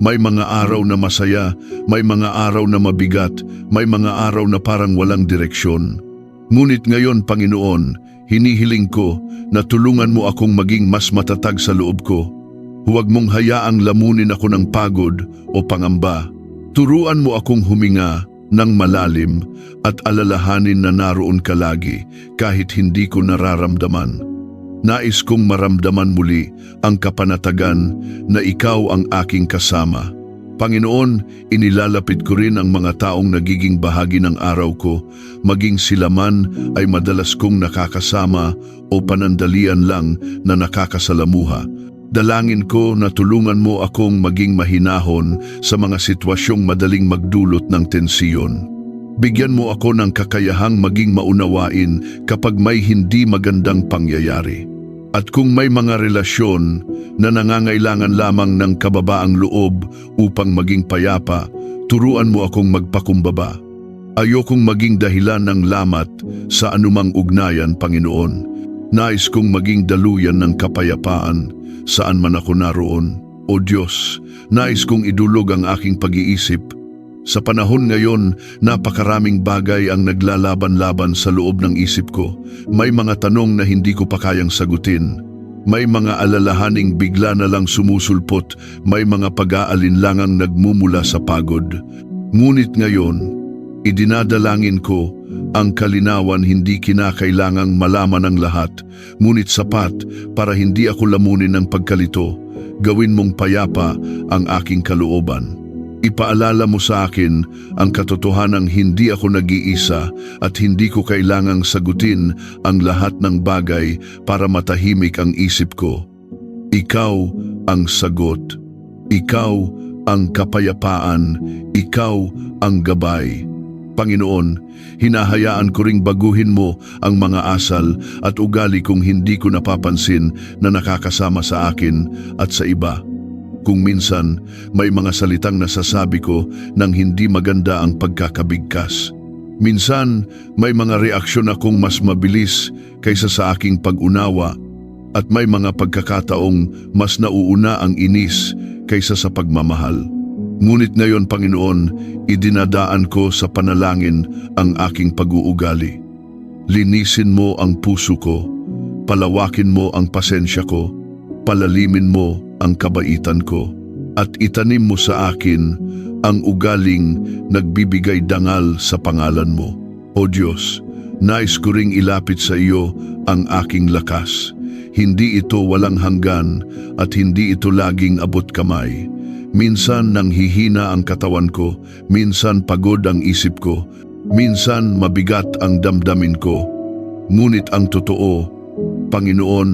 May mga araw na masaya, may mga araw na mabigat, may mga araw na parang walang direksyon. Ngunit ngayon, Panginoon, hinihiling ko na tulungan mo akong maging mas matatag sa loob ko. Huwag mong hayaang lamunin ako ng pagod o pangamba. Turuan mo akong huminga ng malalim at alalahanin na naroon ka lagi kahit hindi ko nararamdaman. Nais kong maramdaman muli ang kapanatagan na ikaw ang aking kasama. Panginoon, inilalapit ko rin ang mga taong nagiging bahagi ng araw ko, maging sila man ay madalas kong nakakasama o panandalian lang na nakakasalamuha. Dalangin ko na tulungan mo akong maging mahinahon sa mga sitwasyong madaling magdulot ng tensiyon. Bigyan mo ako ng kakayahang maging maunawain kapag may hindi magandang pangyayari. At kung may mga relasyon na nangangailangan lamang ng kababaang loob upang maging payapa, turuan mo akong magpakumbaba. Ayokong maging dahilan ng lamat sa anumang ugnayan, Panginoon. Nais kong maging daluyan ng kapayapaan, saan man ako naroon. O Diyos, nais kong idulog ang aking pag-iisip. Sa panahon ngayon, napakaraming bagay ang naglalaban-laban sa loob ng isip ko. May mga tanong na hindi ko pa kayang sagutin. May mga alalahaning bigla na lang sumusulpot, may mga pag-aalinlangang nagmumula sa pagod. Ngunit ngayon, idinadalangin ko ang kalinawan, hindi kinakailangang malaman ang lahat, ngunit sapat para hindi ako lamunin ng pagkalito. Gawin mong payapa ang aking kalooban. Ipaalala mo sa akin ang katotohanang hindi ako nag-iisa at hindi ko kailangang sagutin ang lahat ng bagay para matahimik ang isip ko. Ikaw ang sagot. Ikaw ang kapayapaan. Ikaw ang gabay. Panginoon, hinahayaan ko ring baguhin mo ang mga asal at ugali kong hindi ko napapansin na nakakasama sa akin at sa iba. Kung minsan, may mga salitang nasasabi ko nang hindi maganda ang pagkakabigkas. Minsan, may mga reaksyon akong mas mabilis kaysa sa aking pag-unawa at may mga pagkakataong mas nauuna ang inis kaysa sa pagmamahal. Ngunit ngayon, Panginoon, idinadaan ko sa panalangin ang aking pag-uugali. Linisin mo ang puso ko, palawakin mo ang pasensya ko, palalimin mo ang kabaitan ko, at itanim mo sa akin ang ugaling nagbibigay dangal sa pangalan mo. O Diyos, nais ko ring ilapit sa iyo ang aking lakas. Hindi ito walang hanggan at hindi ito laging abot kamay. Minsan nanghihina ang katawan ko, minsan pagod ang isip ko, minsan mabigat ang damdamin ko. Ngunit ang totoo, Panginoon,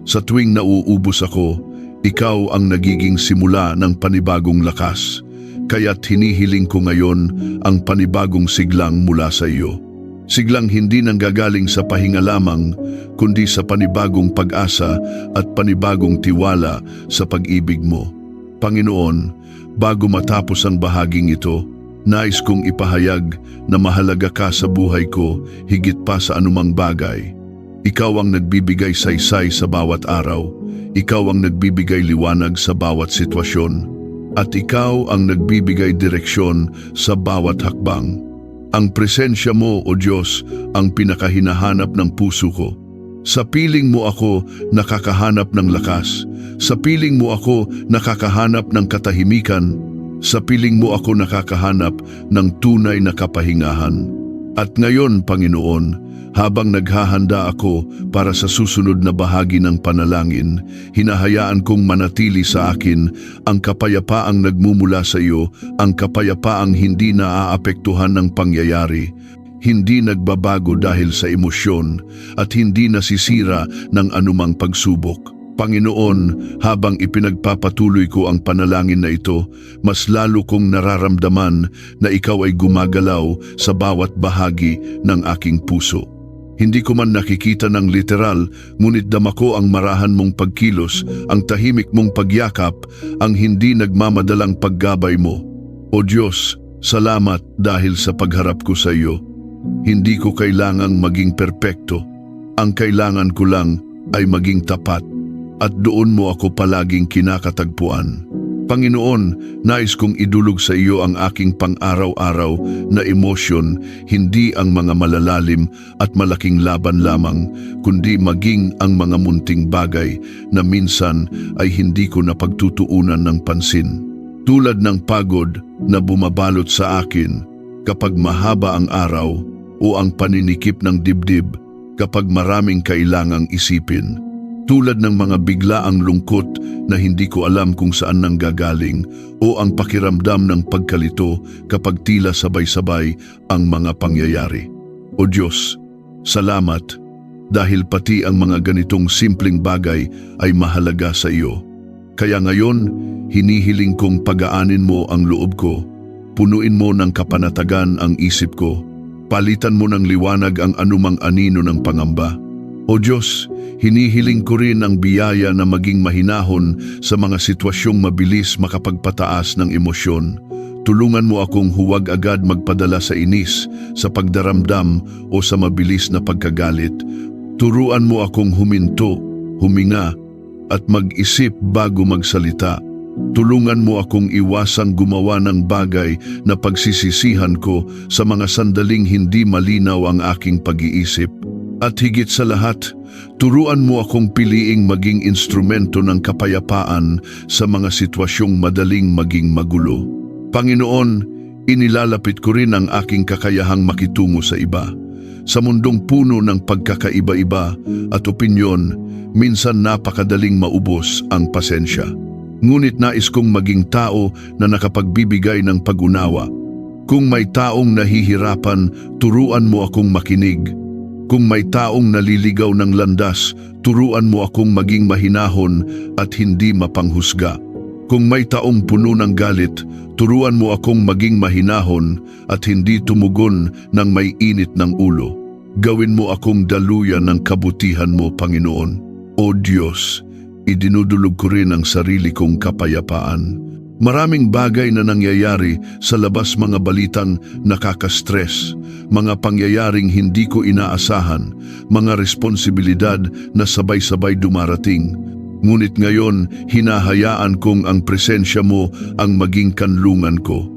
sa tuwing nauubos ako, ikaw ang nagiging simula ng panibagong lakas, kaya't hinihiling ko ngayon ang panibagong siglang mula sa iyo. Siglang hindi nanggagaling sa pahinga lamang, kundi sa panibagong pag-asa at panibagong tiwala sa pag-ibig mo. Panginoon, bago matapos ang bahaging ito, nais kong ipahayag na mahalaga ka sa buhay ko higit pa sa anumang bagay. Ikaw ang nagbibigay saysay sa bawat araw. Ikaw ang nagbibigay liwanag sa bawat sitwasyon. At ikaw ang nagbibigay direksyon sa bawat hakbang. Ang presensya mo, O Diyos, ang pinakahinahanap ng puso ko. Sa piling mo ako nakakahanap ng lakas. Sa piling mo ako nakakahanap ng katahimikan. Sa piling mo ako nakakahanap ng tunay na kapahingahan. At ngayon, Panginoon, habang naghahanda ako para sa susunod na bahagi ng panalangin, hinahayaan kong manatili sa akin ang kapayapaang nagmumula sa iyo, ang kapayapaang hindi naaapektuhan ng pangyayari, hindi nagbabago dahil sa emosyon, at hindi nasisira ng anumang pagsubok. Panginoon, habang ipinagpapatuloy ko ang panalangin na ito, mas lalo kong nararamdaman na ikaw ay gumagalaw sa bawat bahagi ng aking puso. Hindi ko man nakikita ng literal, ngunit dama ko ang marahan mong pagkilos, ang tahimik mong pagyakap, ang hindi nagmamadalang paggabay mo. O Diyos, salamat dahil sa pagharap ko sa iyo. Hindi ko kailangang maging perpekto. Ang kailangan ko lang ay maging tapat. At doon mo ako palaging kinakatagpuan. Panginoon, nais kong idulog sa iyo ang aking pang-araw-araw na emosyon, hindi ang mga malalalim at malaking laban lamang, kundi maging ang mga munting bagay na minsan ay hindi ko napagtutuunan ng pansin. Tulad ng pagod na bumabalot sa akin kapag mahaba ang araw o ang paninikip ng dibdib kapag maraming kailangang isipin. Tulad ng mga biglaang lungkot na hindi ko alam kung saan nanggagaling o ang pakiramdam ng pagkalito kapag tila sabay-sabay ang mga pangyayari. O Diyos, salamat dahil pati ang mga ganitong simpleng bagay ay mahalaga sa iyo. Kaya ngayon, hinihiling kong pagaanin mo ang loob ko, punuin mo ng kapanatagan ang isip ko, palitan mo ng liwanag ang anumang anino ng pangamba. O Diyos, hinihiling ko rin ang biyaya na maging mahinahon sa mga sitwasyong mabilis makapagpataas ng emosyon. Tulungan mo akong huwag agad magpadala sa inis, sa pagdaramdam o sa mabilis na pagkagalit. Turuan mo akong huminto, huminga, at mag-isip bago magsalita. Tulungan mo akong iwasang gumawa ng bagay na pagsisisihan ko sa mga sandaling hindi malinaw ang aking pag-iisip. At higit sa lahat, turuan mo akong piliing maging instrumento ng kapayapaan sa mga sitwasyong madaling maging magulo. Panginoon, inilalapit ko rin ang aking kakayahang makitungo sa iba. Sa mundong puno ng pagkakaiba-iba at opinyon, minsan napakadaling maubos ang pasensya. Ngunit nais kong maging tao na nakapagbibigay ng pag-unawa. Kung may taong nahihirapan, turuan mo akong makinig. Kung may taong naliligaw ng landas, turuan mo akong maging mahinahon at hindi mapanghusga. Kung may taong puno ng galit, turuan mo akong maging mahinahon at hindi tumugon ng may init ng ulo. Gawin mo akong daluyan ng kabutihan mo, Panginoon. O Diyos, idinudulog ko rin ang sarili kong kapayapaan. Maraming bagay na nangyayari sa labas, mga balitang nakaka-stress, mga pangyayaring hindi ko inaasahan, mga responsibilidad na sabay-sabay dumarating. Ngunit ngayon, hinahayaan kong ang presensya mo ang maging kanlungan ko.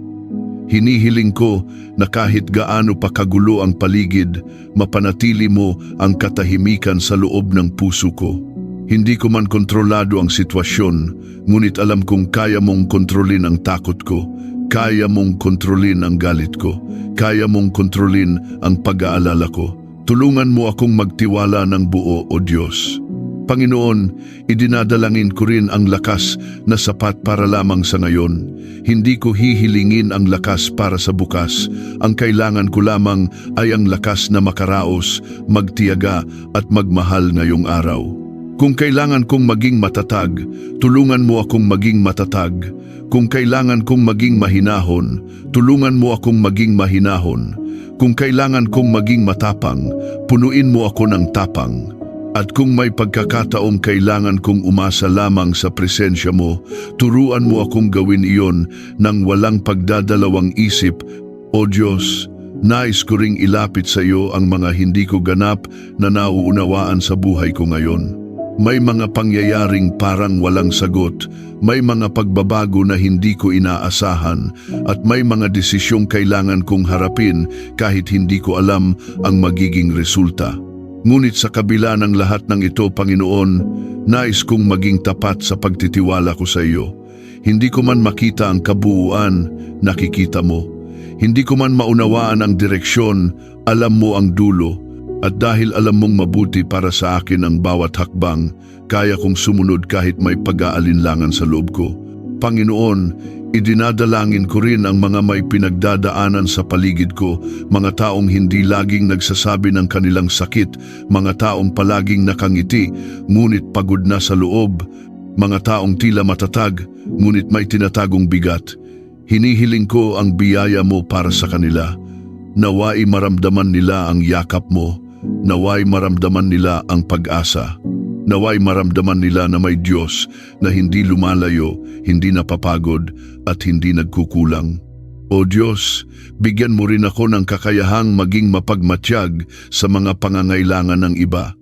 Hinihiling ko na kahit gaano pa kagulo ang paligid, mapanatili mo ang katahimikan sa loob ng puso ko. Hindi ko man kontrolado ang sitwasyon, ngunit alam kong kaya mong kontrolin ang takot ko, kaya mong kontrolin ang galit ko, kaya mong kontrolin ang pag-aalala ko. Tulungan mo akong magtiwala ng buo, O Diyos. Panginoon, idinadalangin ko rin ang lakas na sapat para lamang sa ngayon. Hindi ko hihilingin ang lakas para sa bukas. Ang kailangan ko lamang ay ang lakas na makaraos, magtiyaga at magmahal ngayong araw. Kung kailangan kong maging matatag, tulungan mo akong maging matatag. Kung kailangan kong maging mahinahon, tulungan mo akong maging mahinahon. Kung kailangan kong maging matapang, punuin mo ako ng tapang. At kung may pagkakataong kailangan kong umasa lamang sa presensya mo, turuan mo akong gawin iyon nang walang pagdadalawang isip. O Diyos, nais ko ring ilapit sa iyo ang mga hindi ko ganap na nauunawaan sa buhay ko ngayon. May mga pangyayaring parang walang sagot, may mga pagbabago na hindi ko inaasahan, at may mga desisyong kailangan kong harapin kahit hindi ko alam ang magiging resulta. Ngunit sa kabila ng lahat ng ito, Panginoon, nais kong maging tapat sa pagtitiwala ko sa iyo. Hindi ko man makita ang kabuuan, nakikita mo. Hindi ko man maunawaan ang direksyon, alam mo ang dulo. At dahil alam mong mabuti para sa akin ang bawat hakbang, kaya kong sumunod kahit may pag-aalinlangan sa loob ko. Panginoon, idinadalangin ko rin ang mga may pinagdadaanan sa paligid ko, mga taong hindi laging nagsasabi ng kanilang sakit, mga taong palaging nakangiti, ngunit pagod na sa loob, mga taong tila matatag, ngunit may tinatagong bigat. Hinihiling ko ang biyaya mo para sa kanila. Naway maramdaman nila ang yakap mo, naway maramdaman nila ang pag-asa. Naway maramdaman nila na may Diyos na hindi lumalayo, hindi napapagod at hindi nagkukulang. O Diyos, bigyan mo rin ako ng kakayahang maging mapagmatyag sa mga pangangailangan ng iba.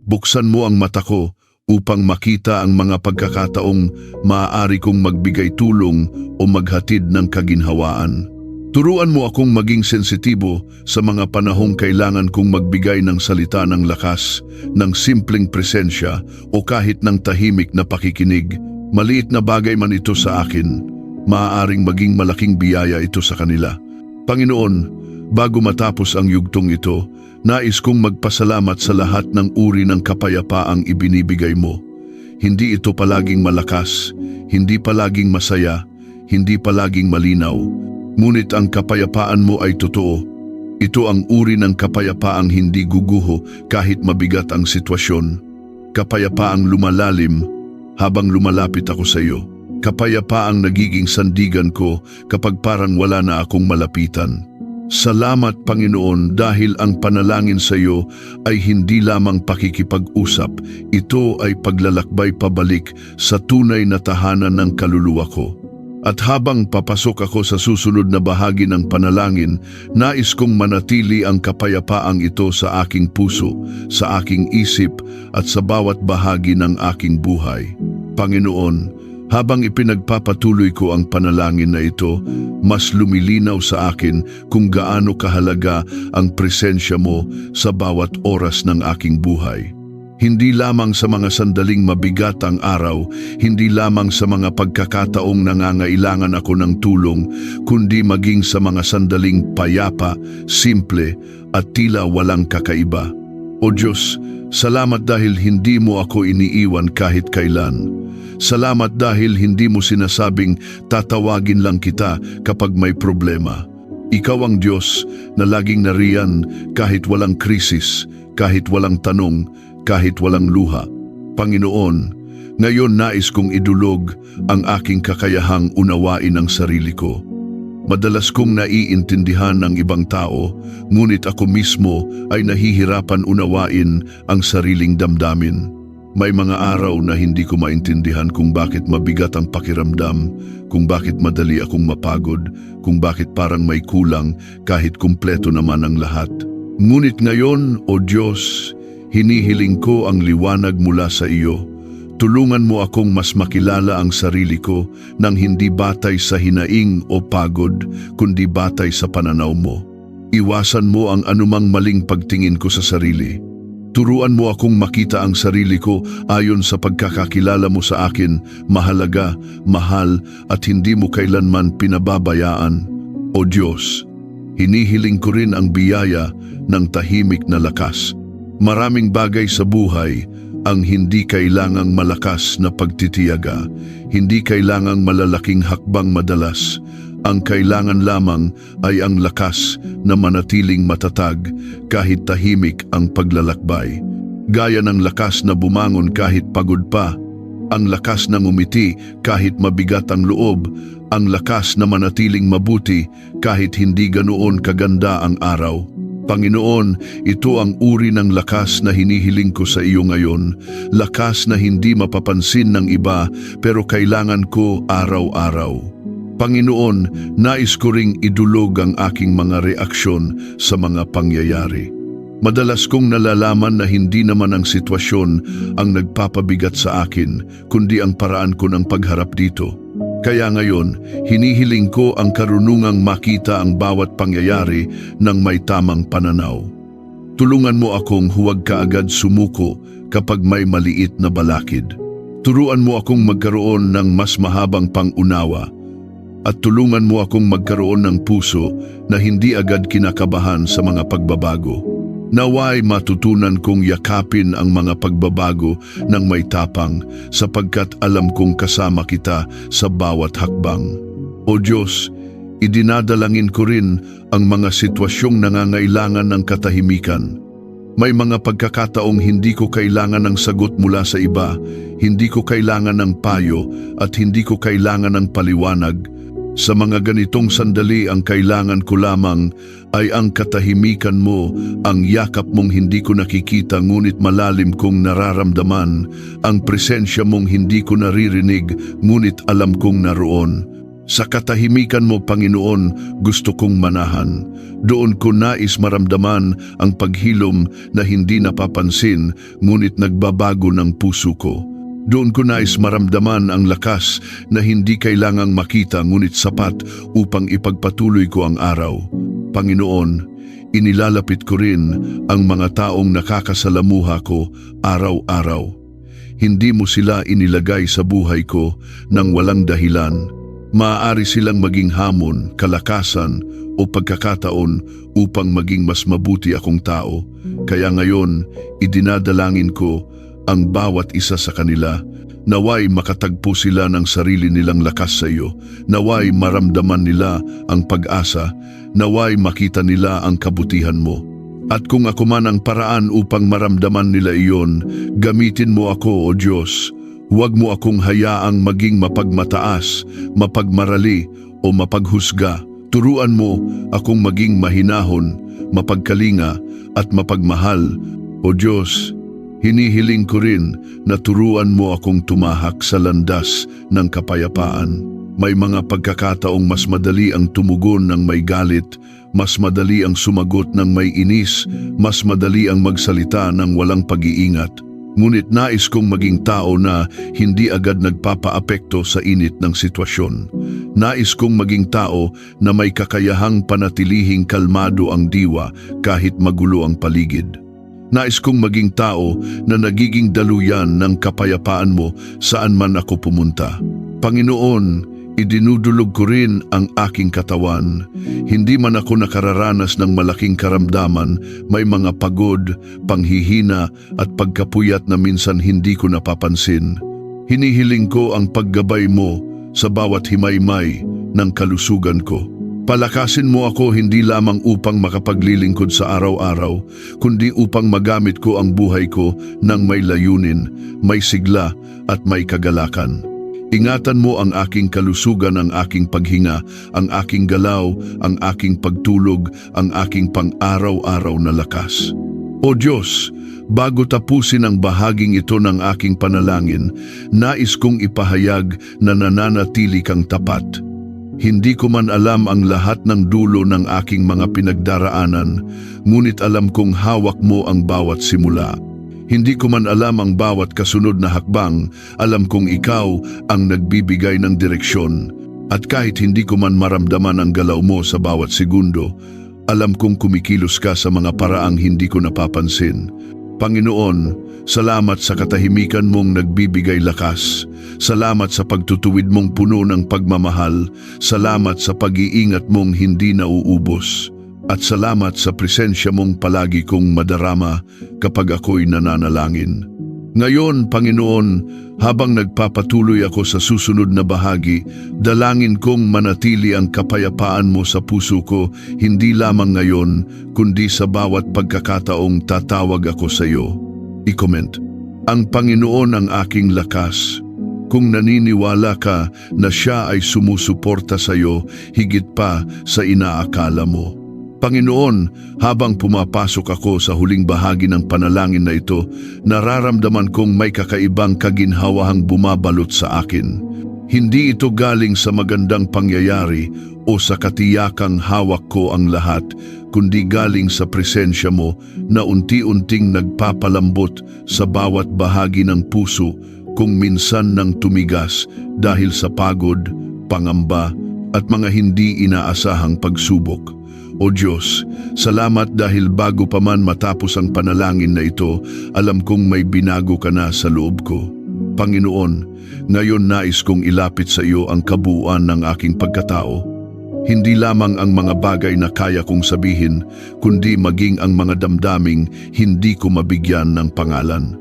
Buksan mo ang mata ko upang makita ang mga pagkakataong maaari kong magbigay tulong o maghatid ng kaginhawaan. Turuan mo akong maging sensitibo sa mga panahong kailangan kong magbigay ng salita ng lakas, ng simpleng presensya o kahit ng tahimik na pakikinig. Maliit na bagay man ito sa akin, maaaring maging malaking biyaya ito sa kanila. Panginoon, bago matapos ang yugtong ito, nais kong magpasalamat sa lahat ng uri ng kapayapaang ibinibigay mo. Hindi ito palaging malakas, hindi palaging masaya, hindi palaging malinaw. Ngunit ang kapayapaan mo ay totoo. Ito ang uri ng kapayapaang hindi guguho kahit mabigat ang sitwasyon. Kapayapaang lumalalim habang lumalapit ako sa iyo. Kapayapaang nagiging sandigan ko kapag parang wala na akong malapitan. Salamat, Panginoon, dahil ang panalangin sa iyo ay hindi lamang pakikipag-usap. Ito ay paglalakbay pabalik sa tunay na tahanan ng kaluluwa ko. At habang papasok ako sa susunod na bahagi ng panalangin, nais kong manatili ang kapayapaang ito sa aking puso, sa aking isip at sa bawat bahagi ng aking buhay. Panginoon, habang ipinagpapatuloy ko ang panalangin na ito, mas lumilinaw sa akin kung gaano kahalaga ang presensya mo sa bawat oras ng aking buhay. Hindi lamang sa mga sandaling mabigat ang araw, hindi lamang sa mga pagkakataong nangangailangan ako ng tulong, kundi maging sa mga sandaling payapa, simple at tila walang kakaiba. O Diyos, salamat dahil hindi mo ako iniiwan kahit kailan. Salamat dahil hindi mo sinasabing tatawagin lang kita kapag may problema. Ikaw ang Diyos na laging nariyan kahit walang krisis, kahit walang tanong, kahit walang luha. Panginoon, ngayon nais kong idulog ang aking kakayahang unawain ang sarili ko. Madalas kong naiintindihan ng ibang tao, ngunit ako mismo ay nahihirapan unawain ang sariling damdamin. May mga araw na hindi ko maintindihan kung bakit mabigat ang pakiramdam, kung bakit madali akong mapagod, kung bakit parang may kulang kahit kumpleto naman ang lahat. Ngunit ngayon, O Diyos, hinihiling ko ang liwanag mula sa iyo. Tulungan mo akong mas makilala ang sarili ko nang hindi batay sa hinaing o pagod, kundi batay sa pananaw mo. Iwasan mo ang anumang maling pagtingin ko sa sarili. Turuan mo akong makita ang sarili ko ayon sa pagkakakilala mo sa akin, mahalaga, mahal at hindi mo kailanman pinababayaan. O Diyos, hinihiling ko rin ang biyaya ng tahimik na lakas. Maraming bagay sa buhay ang hindi kailangang malakas na pagtitiyaga, hindi kailangang malalaking hakbang madalas. Ang kailangan lamang ay ang lakas na manatiling matatag kahit tahimik ang paglalakbay. Gaya ng lakas na bumangon kahit pagod pa, ang lakas na ngumiti kahit mabigat ang loob, ang lakas na manatiling mabuti kahit hindi ganoon kaganda ang araw. Panginoon, ito ang uri ng lakas na hinihiling ko sa iyo ngayon, lakas na hindi mapapansin ng iba pero kailangan ko araw-araw. Panginoon, nais ko ring idulog ang aking mga reaksyon sa mga pangyayari. Madalas kong nalalaman na hindi naman ang sitwasyon ang nagpapabigat sa akin, kundi ang paraan ko ng pagharap dito. Kaya ngayon, hinihiling ko ang karunungang makita ang bawat pangyayari ng may tamang pananaw. Tulungan mo akong huwag kaagad sumuko kapag may maliit na balakid. Turuan mo akong magkaroon ng mas mahabang pangunawa at tulungan mo akong magkaroon ng puso na hindi agad kinakabahan sa mga pagbabago. Naway matutunan kong yakapin ang mga pagbabago ng may tapang sapagkat alam kong kasama kita sa bawat hakbang. O Diyos, idinadalangin ko rin ang mga sitwasyong nangangailangan ng katahimikan. May mga pagkakataong hindi ko kailangan ng sagot mula sa iba, hindi ko kailangan ng payo at hindi ko kailangan ng paliwanag. Sa mga ganitong sandali ang kailangan ko lamang ay ang katahimikan mo, ang yakap mong hindi ko nakikita ngunit malalim kong nararamdaman, ang presensya mong hindi ko naririnig ngunit alam kong naroon. Sa katahimikan mo, Panginoon, gusto kong manahan. Doon ko nais maramdaman ang paghilom na hindi napapansin ngunit nagbabago ng puso ko. Doon ko nais maramdaman ang lakas na hindi kailangang makita ngunit sapat upang ipagpatuloy ko ang araw. Panginoon, inilalapit ko rin ang mga taong nakakasalamuha ko araw-araw. Hindi mo sila inilagay sa buhay ko nang walang dahilan. Maaari silang maging hamon, kalakasan o pagkakataon upang maging mas mabuti akong tao. Kaya ngayon, idinadalangin ko ang bawat isa sa kanila, naway makatagpo sila ng sarili nilang lakas sa iyo, naway maramdaman nila ang pag-asa, naway makita nila ang kabutihan mo. At kung ako man ang paraan upang maramdaman nila iyon, gamitin mo ako, O Diyos. Huwag mo akong hayaang maging mapagmataas, mapagmarali o mapaghusga. Turuan mo akong maging mahinahon, mapagkalinga at mapagmahal. O Diyos, hinihiling ko rin na turuan mo akong tumahak sa landas ng kapayapaan. May mga pagkakataong mas madali ang tumugon ng may galit, mas madali ang sumagot ng may inis, mas madali ang magsalita ng walang pag-iingat. Ngunit nais kong maging tao na hindi agad nagpapaapekto sa init ng sitwasyon. Nais kong maging tao na may kakayahang panatilihing kalmado ang diwa kahit magulo ang paligid. Nais kong maging tao na nagiging daluyan ng kapayapaan mo saan man ako pumunta. Panginoon, idinudulog ko rin ang aking katawan. Hindi man ako nakararanas ng malaking karamdaman, may mga pagod, panghihina at pagkapuyat na minsan hindi ko napapansin. Hinihiling ko ang paggabay mo sa bawat himaymay ng kalusugan ko. Palakasin mo ako hindi lamang upang makapaglilingkod sa araw-araw, kundi upang magamit ko ang buhay ko ng may layunin, may sigla at may kagalakan. Ingatan mo ang aking kalusugan, ang aking paghinga, ang aking galaw, ang aking pagtulog, ang aking pang-araw-araw na lakas. O Diyos, bago tapusin ang bahaging ito ng aking panalangin, nais kong ipahayag na nananatili kang tapat. Hindi ko man alam ang lahat ng dulo ng aking mga pinagdaraanan, ngunit alam kong hawak mo ang bawat simula. Hindi ko man alam ang bawat kasunod na hakbang, alam kong ikaw ang nagbibigay ng direksyon. At kahit hindi ko man maramdaman ang galaw mo sa bawat segundo, alam kong kumikilos ka sa mga paraang hindi ko napapansin. Panginoon, salamat sa katahimikan mong nagbibigay lakas. Salamat sa pagtutuwid mong puno ng pagmamahal. Salamat sa pag-iingat mong hindi nauubos. At salamat sa presensya mong palagi kong madarama kapag ako'y nananalangin. Ngayon, Panginoon, habang nagpapatuloy ako sa susunod na bahagi, dalangin kong manatili ang kapayapaan mo sa puso ko, hindi lamang ngayon, kundi sa bawat pagkakataong tatawag ako sa iyo. I-comment, ang Panginoon ang aking lakas. Kung naniniwala ka na siya ay sumusuporta sa iyo, higit pa sa inaakala mo. Panginoon, habang pumapasok ako sa huling bahagi ng panalangin na ito, nararamdaman kong may kakaibang kaginhawahang bumabalot sa akin. Hindi ito galing sa magandang pangyayari o sa katiyakang hawak ko ang lahat, kundi galing sa presensya mo na unti-unting nagpapalambot sa bawat bahagi ng puso kung minsan nang tumigas dahil sa pagod, pangamba at mga hindi inaasahang pagsubok. O Diyos, salamat dahil bago pa man matapos ang panalangin na ito, alam kong may binago ka na sa loob ko. Panginoon, ngayon nais kong ilapit sa iyo ang kabuuan ng aking pagkatao. Hindi lamang ang mga bagay na kaya kong sabihin, kundi maging ang mga damdaming hindi ko mabigyan ng pangalan.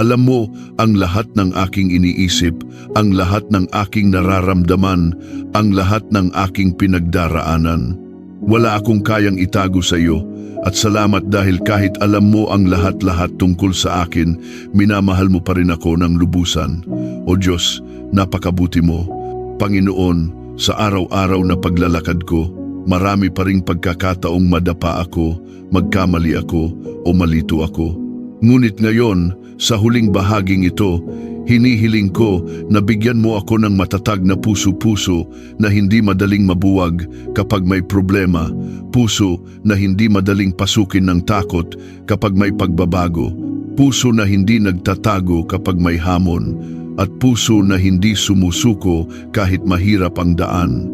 Alam mo ang lahat ng aking iniisip, ang lahat ng aking nararamdaman, ang lahat ng aking pinagdaraanan. Wala akong kayang itago sa iyo at salamat dahil kahit alam mo ang lahat-lahat tungkol sa akin, minamahal mo pa rin ako ng lubusan. O Diyos, napakabuti mo. Panginoon, sa araw-araw na paglalakad ko, marami pa ring pagkakataong madapa ako, magkamali ako o malito ako. Ngunit ngayon, sa huling bahaging ito, hinihiling ko na bigyan mo ako ng matatag na puso-puso na hindi madaling mabuwag kapag may problema, puso na hindi madaling pasukin ng takot kapag may pagbabago, puso na hindi nagtatago kapag may hamon, at puso na hindi sumusuko kahit mahirap ang daan.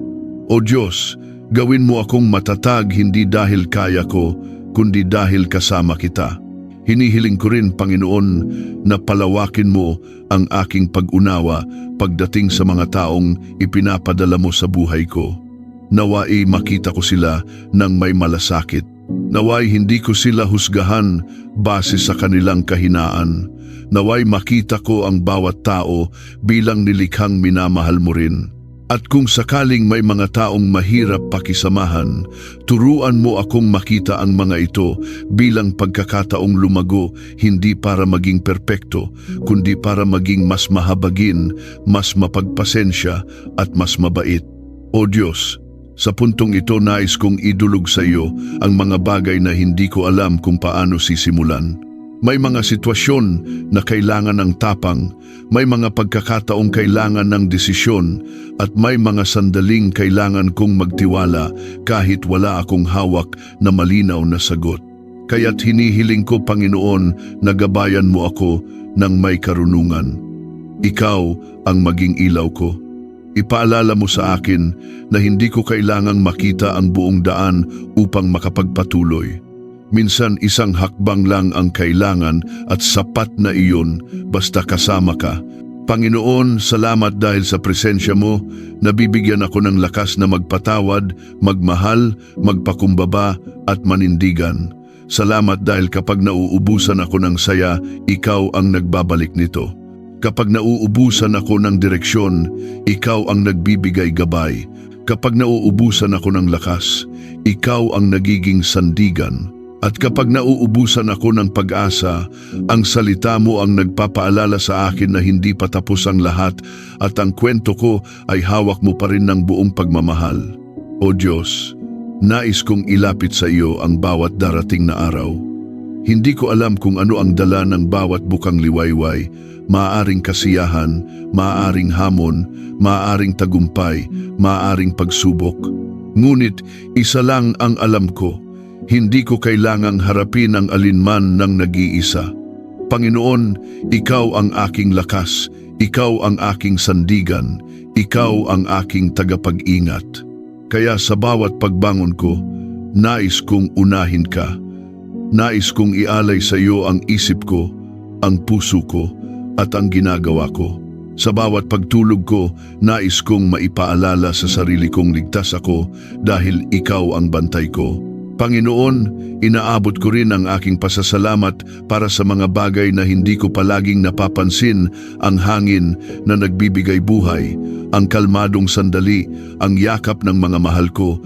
O Diyos, gawin mo akong matatag hindi dahil kaya ko, kundi dahil kasama kita. Hinihiling ko rin, Panginoon, na palawakin mo ang aking pag-unawa pagdating sa mga taong ipinapadala mo sa buhay ko. Naway makita ko sila ng may malasakit. Naway hindi ko sila husgahan base sa kanilang kahinaan. Naway makita ko ang bawat tao bilang nilikhang minamahal mo rin. At kung sakaling may mga taong mahirap pakisamahan, turuan mo akong makita ang mga ito bilang pagkakataong lumago, hindi para maging perpekto, kundi para maging mas mahabagin, mas mapagpasensya at mas mabait. O Diyos, sa puntong ito nais kong idulog sa iyo ang mga bagay na hindi ko alam kung paano sisimulan. May mga sitwasyon na kailangan ng tapang, may mga pagkakataong kailangan ng desisyon, at may mga sandaling kailangan kong magtiwala kahit wala akong hawak na malinaw na sagot. Kaya't hinihiling ko, Panginoon, na gabayan mo ako ng may karunungan. Ikaw ang maging ilaw ko. Ipaalala mo sa akin na hindi ko kailangang makita ang buong daan upang makapagpatuloy. Minsan isang hakbang lang ang kailangan at sapat na iyon basta kasama ka. Panginoon, salamat dahil sa presensya mo, nabibigyan ako ng lakas na magpatawad, magmahal, magpakumbaba at manindigan. Salamat dahil kapag nauubusan ako ng saya, ikaw ang nagbabalik nito. Kapag nauubusan ako ng direksyon, ikaw ang nagbibigay gabay. Kapag nauubusan ako ng lakas, ikaw ang nagiging sandigan. At kapag nauubusan ako ng pag-asa, ang salita mo ang nagpapaalala sa akin na hindi pa tapos ang lahat at ang kwento ko ay hawak mo pa rin ng buong pagmamahal. O Diyos, nais kong ilapit sa iyo ang bawat darating na araw. Hindi ko alam kung ano ang dala ng bawat bukang liwayway, maaaring kasiyahan, maaaring hamon, maaaring tagumpay, maaaring pagsubok. Ngunit isa lang ang alam ko, hindi ko kailangang harapin ang alinman ng nag-iisa. Panginoon, ikaw ang aking lakas, ikaw ang aking sandigan, ikaw ang aking tagapag-ingat. Kaya sa bawat pagbangon ko, nais kong unahin ka. Nais kong ialay sa iyo ang isip ko, ang puso ko, at ang ginagawa ko. Sa bawat pagtulog ko, nais kong maipaalala sa sarili kong ligtas ako dahil ikaw ang bantay ko. Panginoon, inaabot ko rin ang aking pasasalamat para sa mga bagay na hindi ko palaging napapansin, ang hangin na nagbibigay buhay, ang kalmadong sandali, ang yakap ng mga mahal ko,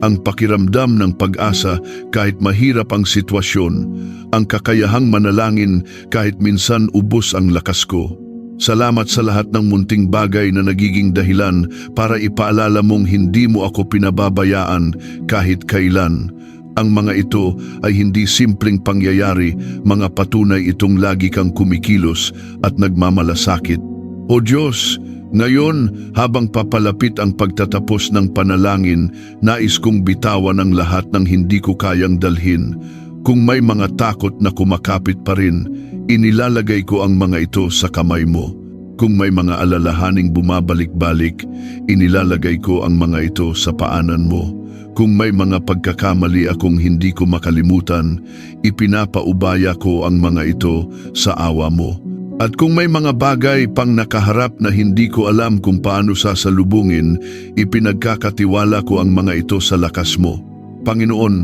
ang pakiramdam ng pag-asa kahit mahirap ang sitwasyon, ang kakayahang manalangin kahit minsan ubos ang lakas ko. Salamat sa lahat ng munting bagay na nagiging dahilan para ipaalala mong hindi mo ako pinababayaan kahit kailan. Ang mga ito ay hindi simpleng pangyayari, mga patunay itong lagi kang kumikilos at nagmamalasakit. O Diyos, ngayon habang papalapit ang pagtatapos ng panalangin, nais kong bitawan ang lahat ng hindi ko kayang dalhin. Kung may mga takot na kumakapit pa rin, inilalagay ko ang mga ito sa kamay mo. Kung may mga alalahaning bumabalik-balik, inilalagay ko ang mga ito sa paanan mo. Kung may mga pagkakamali akong hindi ko makalimutan, ipinapaubaya ko ang mga ito sa awa mo. At kung may mga bagay pang nakaharap na hindi ko alam kung paano sasalubungin, ipinagkakatiwala ko ang mga ito sa lakas mo. Panginoon,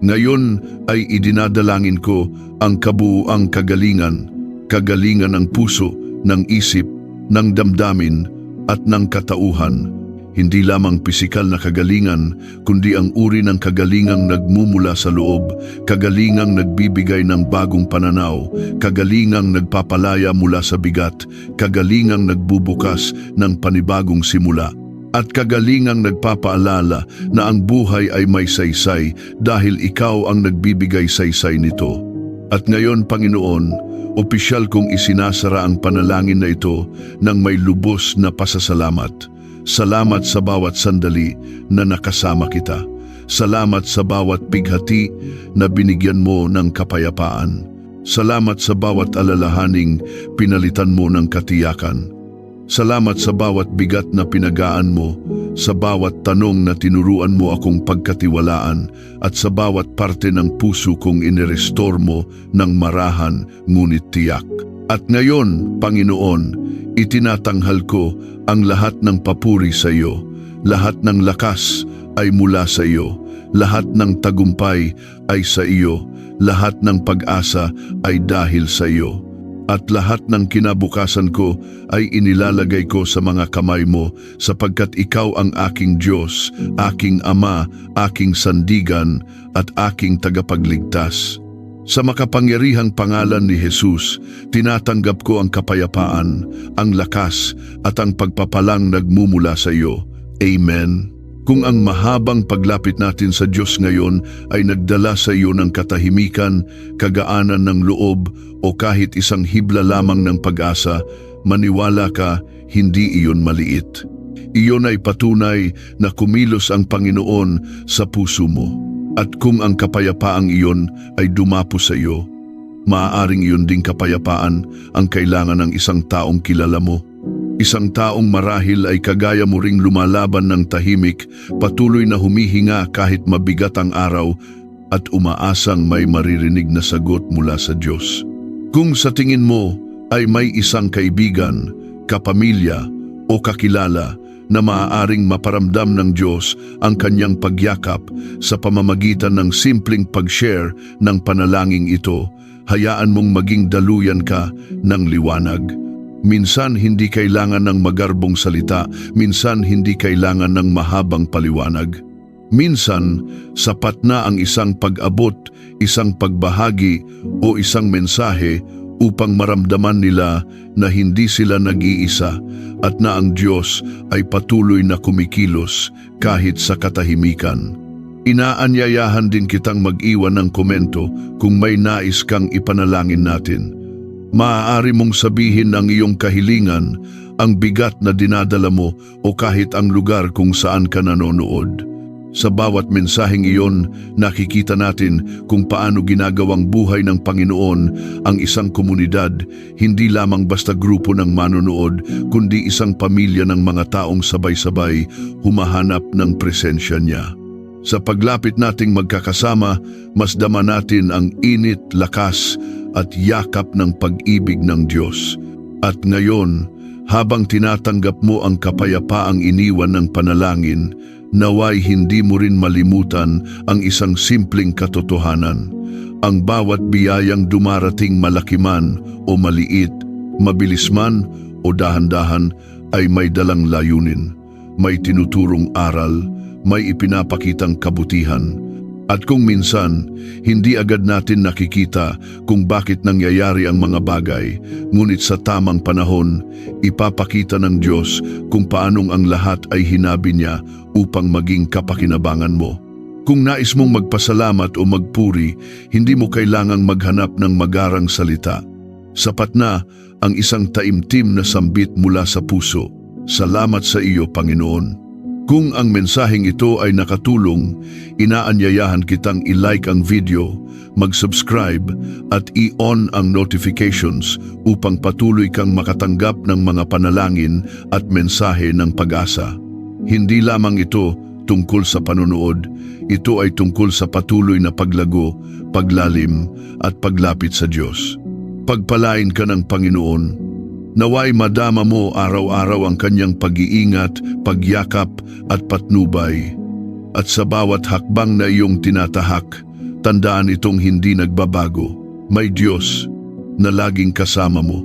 ngayon ay idinadalangin ko ang kabuuang kagalingan, kagalingan ng puso, ng isip, ng damdamin, at ng katauhan. Hindi lamang pisikal na kagalingan, kundi ang uri ng kagalingang nagmumula sa loob, kagalingang nagbibigay ng bagong pananaw, kagalingang nagpapalaya mula sa bigat, kagalingang nagbubukas ng panibagong simula, at kagalingang nagpapaalala na ang buhay ay may saysay dahil ikaw ang nagbibigay saysay nito. At ngayon, Panginoon, opisyal kong isinasara ang panalangin na ito ng may lubos na pasasalamat. Salamat sa bawat sandali na nakasama kita. Salamat sa bawat bighati na binigyan mo ng kapayapaan. Salamat sa bawat alalahaning pinalitan mo ng katiyakan. Salamat sa bawat bigat na pinagaan mo, sa bawat tanong na tinuruan mo akong pagkatiwalaan, at sa bawat parte ng puso kong inirestore mo ng marahan ngunit tiyak. At ngayon, Panginoon, itinatanghal ko ang lahat ng papuri sa iyo. Lahat ng lakas ay mula sa iyo. Lahat ng tagumpay ay sa iyo. Lahat ng pag-asa ay dahil sa iyo. At lahat ng kinabukasan ko ay inilalagay ko sa mga kamay mo, sapagkat ikaw ang aking Diyos, aking Ama, aking sandigan, at aking tagapagligtas. Sa makapangyarihang pangalan ni Jesus, tinatanggap ko ang kapayapaan, ang lakas, at ang pagpapalang nagmumula sa iyo. Amen. Kung ang mahabang paglapit natin sa Diyos ngayon ay nagdala sa iyo ng katahimikan, kagaanan ng loob o kahit isang hibla lamang ng pag-asa, maniwala ka, hindi iyon maliit. Iyon ay patunay na kumilos ang Panginoon sa puso mo. At kung ang kapayapaang iyon ay dumapo sa iyo, maaaring iyon ding kapayapaan ang kailangan ng isang taong kilala mo. Isang taong marahil ay kagaya mo ring lumalaban ng tahimik, patuloy na humihinga kahit mabigat ang araw at umaasang may maririnig na sagot mula sa Diyos. Kung sa tingin mo ay may isang kaibigan, kapamilya o kakilala na maaaring maparamdam ng Diyos ang kanyang pagyakap sa pamamagitan ng simpleng pag-share ng panalangin ito, hayaan mong maging daluyan ka ng liwanag. Minsan hindi kailangan ng magarbong salita, minsan hindi kailangan ng mahabang paliwanag. Minsan, sapat na ang isang pag-abot, isang pagbahagi o isang mensahe upang maramdaman nila na hindi sila nag-iisa at na ang Diyos ay patuloy na kumikilos kahit sa katahimikan. Inaanyayahan din kitang mag-iwan ng komento kung may nais kang ipanalangin natin. Maaari mong sabihin ang iyong kahilingan, ang bigat na dinadala mo o kahit ang lugar kung saan ka nanonood. Sa bawat mensaheng iyon, nakikita natin kung paano ginagawang buhay ng Panginoon ang isang komunidad, hindi lamang basta grupo ng manonood, kundi isang pamilya ng mga taong sabay-sabay humahanap ng presensya niya. Sa paglapit nating magkakasama, mas dama natin ang init, lakas at yakap ng pag-ibig ng Diyos. At ngayon, habang tinatanggap mo ang kapayapaang iniwan ng panalangin, naway hindi mo rin malimutan ang isang simpleng katotohanan. Ang bawat biyayang dumarating malaki man o maliit, mabilis man o dahan-dahan ay may dalang layunin, may tinuturong aral, may ipinapakitang kabutihan. At kung minsan, hindi agad natin nakikita kung bakit nangyayari ang mga bagay, ngunit sa tamang panahon, ipapakita ng Diyos kung paanong ang lahat ay hinabi niya upang maging kapakinabangan mo. Kung nais mong magpasalamat o magpuri, hindi mo kailangang maghanap ng magarang salita. Sapat na ang isang taimtim na sambit mula sa puso. Salamat sa iyo, Panginoon. Kung ang mensaheng ito ay nakatulong, inaanyayahan kitang i-like ang video, mag-subscribe at i-on ang notifications upang patuloy kang makatanggap ng mga panalangin at mensahe ng pag-asa. Hindi lamang ito tungkol sa panonood, ito ay tungkol sa patuloy na paglago, paglalim at paglapit sa Diyos. Pagpalain ka ng Panginoon. Naway madama mo araw-araw ang kanyang pag-iingat, pagyakap at patnubay. At sa bawat hakbang na iyong tinatahak, tandaan itong hindi nagbabago. May Diyos na laging kasama mo.